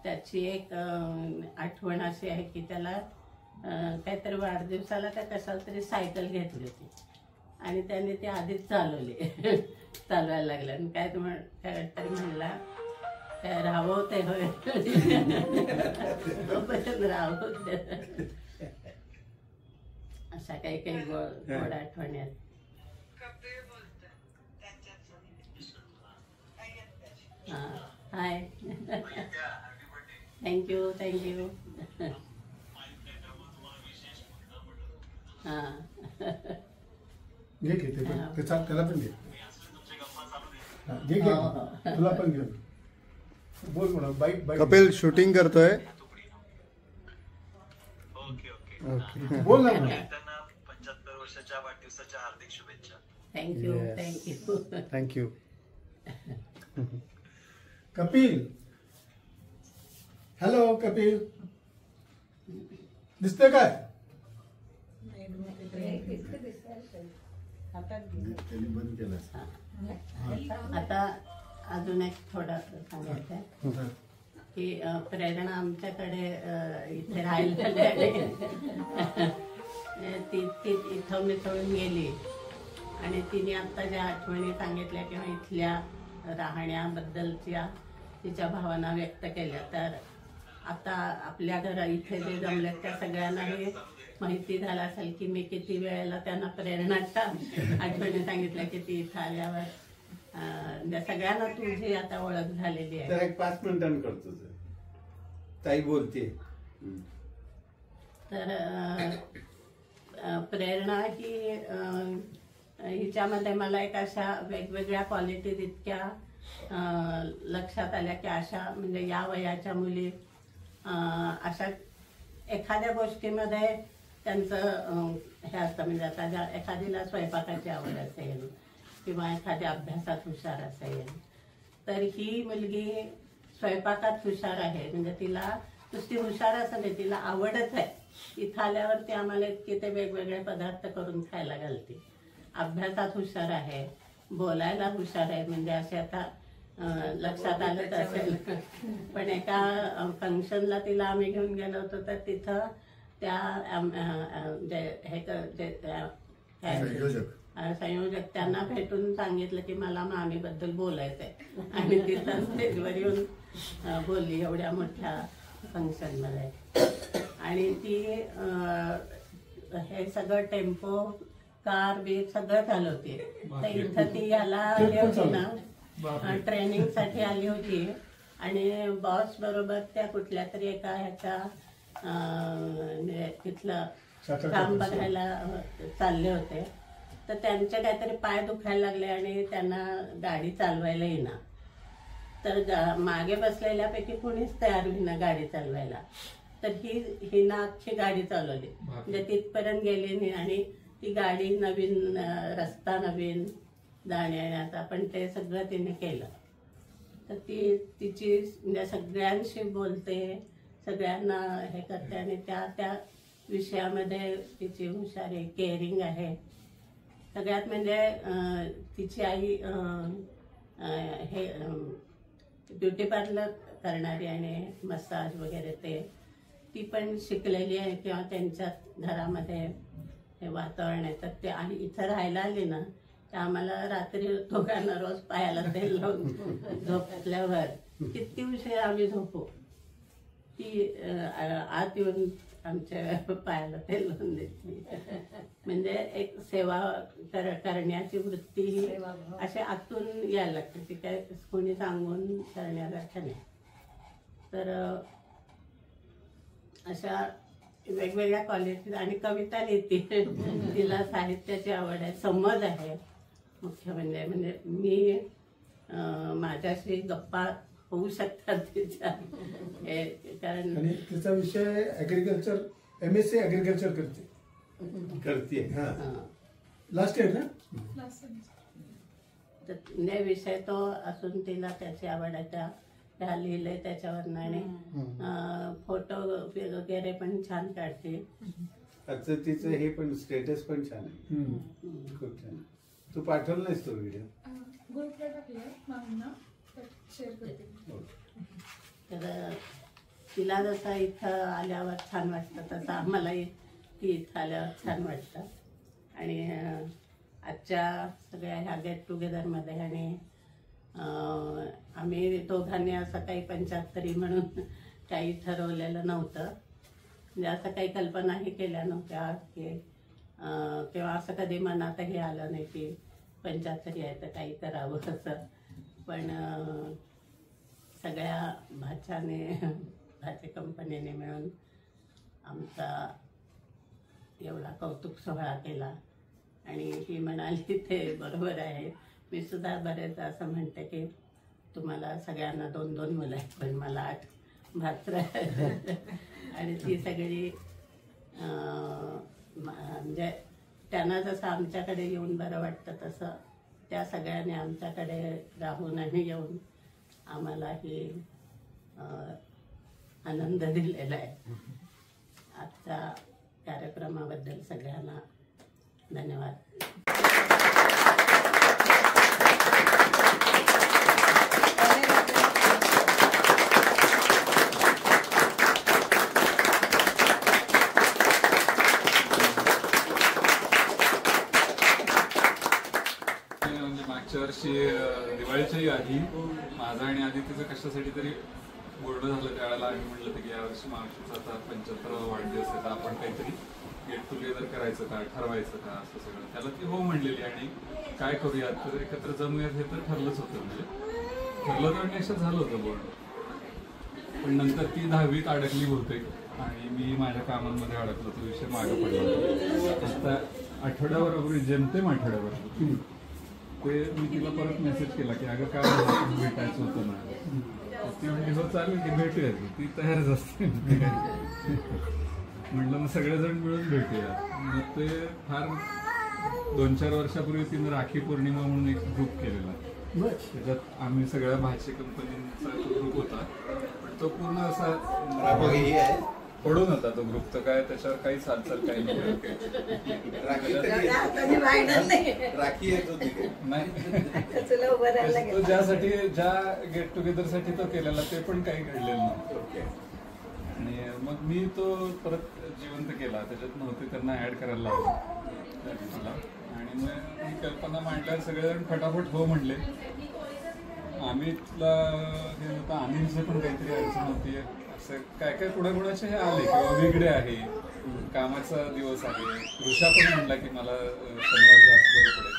त्याची एक आठवण अशी आहे की त्याला काहीतरी वाढदिवसाला त्या कशाला तरी सायकल घेतली होती आणि त्याने ती आधीच चालवायला लागलं आणि काय तरी म्हणला काय राहवते होय तोपर्यंत राहवते. अशा काही काही गोड आठवणी आहेत. Hi thank you thank you. हां घे घे त्याला पण घे. घे घे तुला पण घे. बोल म्हणा. बाईक बाईक कपिल शूटिंग करतोय. ओके बोल ना. 75 वर्षाच्या वाढदिवसाच्या हार्दिक शुभेच्छा. Thank you thank you thank you. Kapil hello Kapil दिसतंय काय? त्यांनी बंद केलं. आता अजून एक थोडं सांगायचं आहे की प्रेरणा आमच्याकडे इथे राहायला ती इथं मिसळून गेली आणि तिने आता ज्या आठवणी सांगितल्या किंवा इथल्या राहण्याबद्दलच्या तिच्या भावना व्यक्त केल्या, तर आता आपल्या घरा इथे जे जमले त्या सगळ्यांना हे माहिती झालं असेल की मी किती वेळेला त्यांना प्रेरणाच्या आठवणी सांगितल्या की ती इथं आल्यावर सगळ्यांना तुझी आता ओळख झालेली आहे. तर एक 5 मिनिटांनी करतो ताई बोलते. तर प्रेरणा ही हिच्यामध्ये मला एक अशा वेगवेगळ्या क्वालिटीज इतक्या लक्षात आल्या की अशा म्हणजे या वयाच्या मुली अशा एखाद्या गोष्टीमध्ये त्यांचं हे असतं म्हणजे आता एखादीला स्वयंपाकाची आवड असेल किंवा एखाद्या अभ्यासात हुशार असेल तर ही मुलगी स्वयंपाकात हुशार आहे. म्हणजे तिला नुसती हुशार असं नाही, तिला आवडच आहे. इथं आल्यावरती आम्हाला इतके ते वेगवेगळे पदार्थ करून खायला घालते. अभ्यासात हुशार आहे, बोलायला हुशार आहे. म्हणजे असे आता लक्षात आलंच असेल पण एका फंक्शनला तिला आम्ही घेऊन गेलो होतो तर तिथं त्या संयोजक त्यांना भेटून सांगितलं की मला मामीबद्दल बोलायचंय आणि तिथं स्टेजवर येऊन बोलली एवढ्या मोठ्या फंक्शनमध्ये. आणि ती हे सगळं टेम्पो कार बीर सगळं चालवते. तर इथं ती याला आली होती ना ट्रेनिंगसाठी आली होती आणि बॉस बरोबर त्या कुठल्या तरी एका ह्याच्या तिथलं काम बघायला चालले होते. तर त्यांचे काहीतरी पाय दुखायला लागले आणि त्यांना गाडी चालवायला येईना. तर मागे बसलेल्यापैकी कुणीच तयार होईना गाडी चालवायला. तर हिनं अख्खी गाडी चालवली. म्हणजे तिथपर्यंत गेली नाही आणि ती गाडी नवीन रस्ता नवीन जाण्याचा पण ते सगळं तिने केलं. तर ती तिची म्हणजे सगळ्यांशी बोलते, सगळ्यांना हे करते आणि त्या विषयामध्ये तिची हुशारी केअरिंग आहे. सगळ्यात म्हणजे तिची आई हे ब्युटी पार्लर करणारी आणि मसाज वगैरे ती पण शिकलेली आहे किंवा त्यांच्या घरामध्ये हे वातावरण आहे. तर ते आणि इथं राहायला आली ना तर आम्हाला रात्री दोघांना रोज पायाला तेल लावून झोपल्यावर किती उशीर आम्ही झोपू. ती आत येऊन आमच्या पायाला तेल लावून देते. म्हणजे एक सेवा करण्याची वृत्ती ही अशी आतून यायला लागते. ती काय कोणी सांगून करण्यासारखं नाही. तर अशा वेगवेगळ्या क्वालिटीज आणि कविता लिहिते. तिला साहित्याची आवड आहे, समज आहे. मुख्य म्हणजे मी माझ्याशी गप्पा होऊ शकतात तिच्या कारण आणि तिचा विषय ऍग्रिकल्चर MSc ऍग्रिकल्चर करते. लास्ट इयर ना तर विषय तो असून तिला त्याची आवड आहे. त्या लिहिलंय त्याच्यावर आणि फोटो वगैरे पण छान काढते. आजचं तिचं हे पण स्टेटस पण छान आहे, खूप छान. तू पाठवलं नाहीस तो व्हिडिओ? ग्रुपला टाकलाय मामींना, शेअर करते. तर तिला जसं इथं आल्यावर छान वाटतं तसं आम्हालाही ती इथं आल्यावर छान वाटतं. आणि आजच्या सगळ्या ह्या गेट टुगेदरमध्ये आणि आम्ही दोघांनी असं काही 75 म्हणून काही ठरवलेलं नव्हतं. म्हणजे असं काही कल्पनाही केल्या नव्हत्या की तेव्हा असं कधी मनातही आलं नाही की 75 आहे तर काही करावं असं. पण सगळ्या भाचे कंपनीने मिळून आमचा एवढा कौतुक सोहळा केला. आणि ही म्हणाली ते बरोबर आहे. मी सुद्धा बरेच असं म्हणते की तुम्हाला सगळ्यांना 2-2 मुलं आहेत पण मला 8 भाचरं आणि ती सगळी म्हणजे त्यांना जसं आमच्याकडे येऊन बरं वाटतं तसं त्या सगळ्यांनी आमच्याकडे राहून आणि येऊन आम्हालाही आनंद दिलेला आहे. आजच्या कार्यक्रमाबद्दल सगळ्यांना धन्यवाद. मागच्या वर्षी दिवाळीच्याही आधी माझा आणि आदितीचं कशासाठी तरी बोलणं झालं. त्यावेळेला आम्ही म्हटलं होतं की यावर्षी मावशीचा आता 75वा वाढदिवस आहे तर आपण काहीतरी गेट टुगेदर करायचं का, ठरवायचं का, असं सगळं. त्याला ती हो म्हणलेली आणि काय करूयात तर एकत्र जमूयात हे तर ठरलंच होतं. म्हणजे ठरलं तर निश्चित झालं होतं बोलणं. पण नंतर ती 10वीत अडकली होते आणि मी माझ्या कामांमध्ये अडकलो. तो विषय मागे पडला. आता आठवड्यावर जेमतेम आठवड्यावर ते मी तिला परत मेसेज केला की अगं काय भेटायचं होतं ना. ती म्हणजे हो चालेल की भेटूया. ती तयारच असते. म्हटलं मग सगळेजण मिळून भेटूया. मग ते फार 2-4 वर्षापूर्वी तिनं राखी पौर्णिमा म्हणून एक ग्रुप केलेला. त्याच्यात आम्ही सगळ्या भाचे कंपनीचा ग्रुप होता. पण तो पूर्ण असा पडून होता तो ग्रुप. तर काय त्याच्यावर काहीच हालचाल काही नाही. तो ज्यासाठी ज्या गेट टुगेदर साठी तो केलेला ते पण काही घडलेलं नव्हतं. आणि मग मी तो परत जिवंत केला. त्याच्यात नव्हते त्यांना ऍड करायला लावलं. आणि मग ही कल्पना मांडल्यावर सगळेजण फटाफट हो म्हणले. आम्ही तुला गेलो तर अनिलचं पण काहीतरी अडचण होती. असं काय काय कुणाकुणाचे हे आले किंवा वेगळे आहे. कामाचा दिवस आहे. ऋषा पण म्हणला की मला शनिवार जास्त बरं पडेल.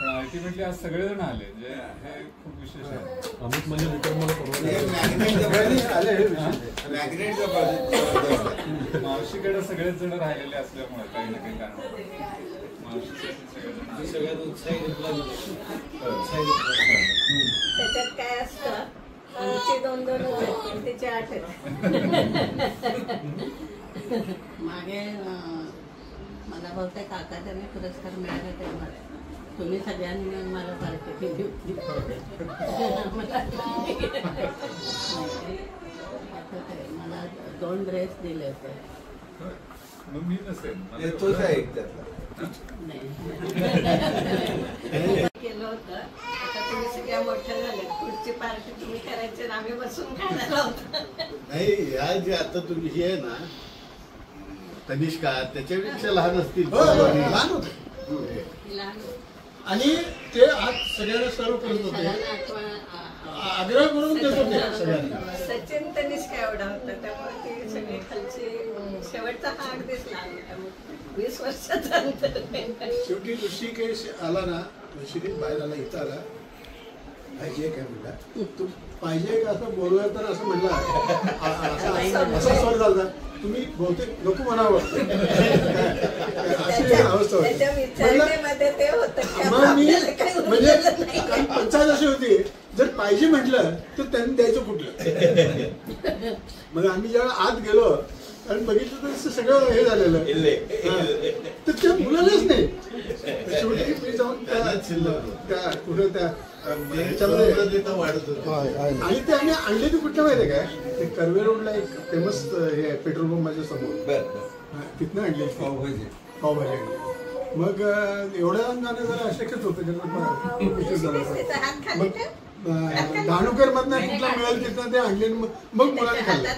पण अल्टिमेटली आज सगळेजण आले. जे हे खूप विशेष आहे. अमित म्हणजे मावशीकडे सगळेच जण राहिलेले असल्यामुळे काही ना काही कारण मावशीसाठी सगळ्यात उत्साही त्याच्यात काय असतं आमचे 2-2 होते तिचे 8 मागे मला बहुतेक काकांनी पुरस्कार मिळाला तेव्हा तुम्ही सगळ्यांनी मिळून मला पार्टी केली होती. मला 2 ड्रेस दिले होते. मी नसेल तोच आहे त्यातला केलं होतं. आता तुम्ही सगळ्या मोठ्या झाल्या. पुढची पार्टी तुम्ही करायची आम्ही बसून खायला होतं. नाही या जे आता तुम्ही ही आहे ना तनिष्का त्याच्यापेक्षा लहान असतील. लहान होते. आणि ते आज सगळ्यांना सर्व करत होते. आग्रह करून देत होते सगळ्यांना. सचिन तनिष्का एवढा होता त्यामुळे ते सगळे खालचे शेवटचा हा अगदीच लहान होता. 20 वर्षाचा अंतर. शेवटी ऋषिकेश आला ना. ऋषिकेश बाहेर आला इथं आला. पाहिजे काय म्हणला तू पाहिजे का असं बोलूया तर असं म्हणला. असा स्वर झाला. तुम्ही बहुतेक नको म्हणावं अशी अवस्था म्हणजे पंचायत अशी होती. जर पाहिजे म्हटलं तर त्यांनी द्यायचं कुठलं. मग आम्ही जेव्हा आत गेलो आणि बघितलं तर सगळं हे झालेलं तर त्या मुलालाच नाही. शेवटी मी जाऊन त्या कुठं त्या आणि ते आम्ही आणले ते कुठलं माहिती काय ते कर्वे रोडला एक फेमस हे पेट्रोल पंप माझ्या समोर तिथनं आणले पावभाजी आणली. मग एवढ्या जाणं जरा अशक्यच होतं. मग धानुकर मधनं कुठला मिळेल तिथनं ते आणले. मग मुलांनी खाल्लं.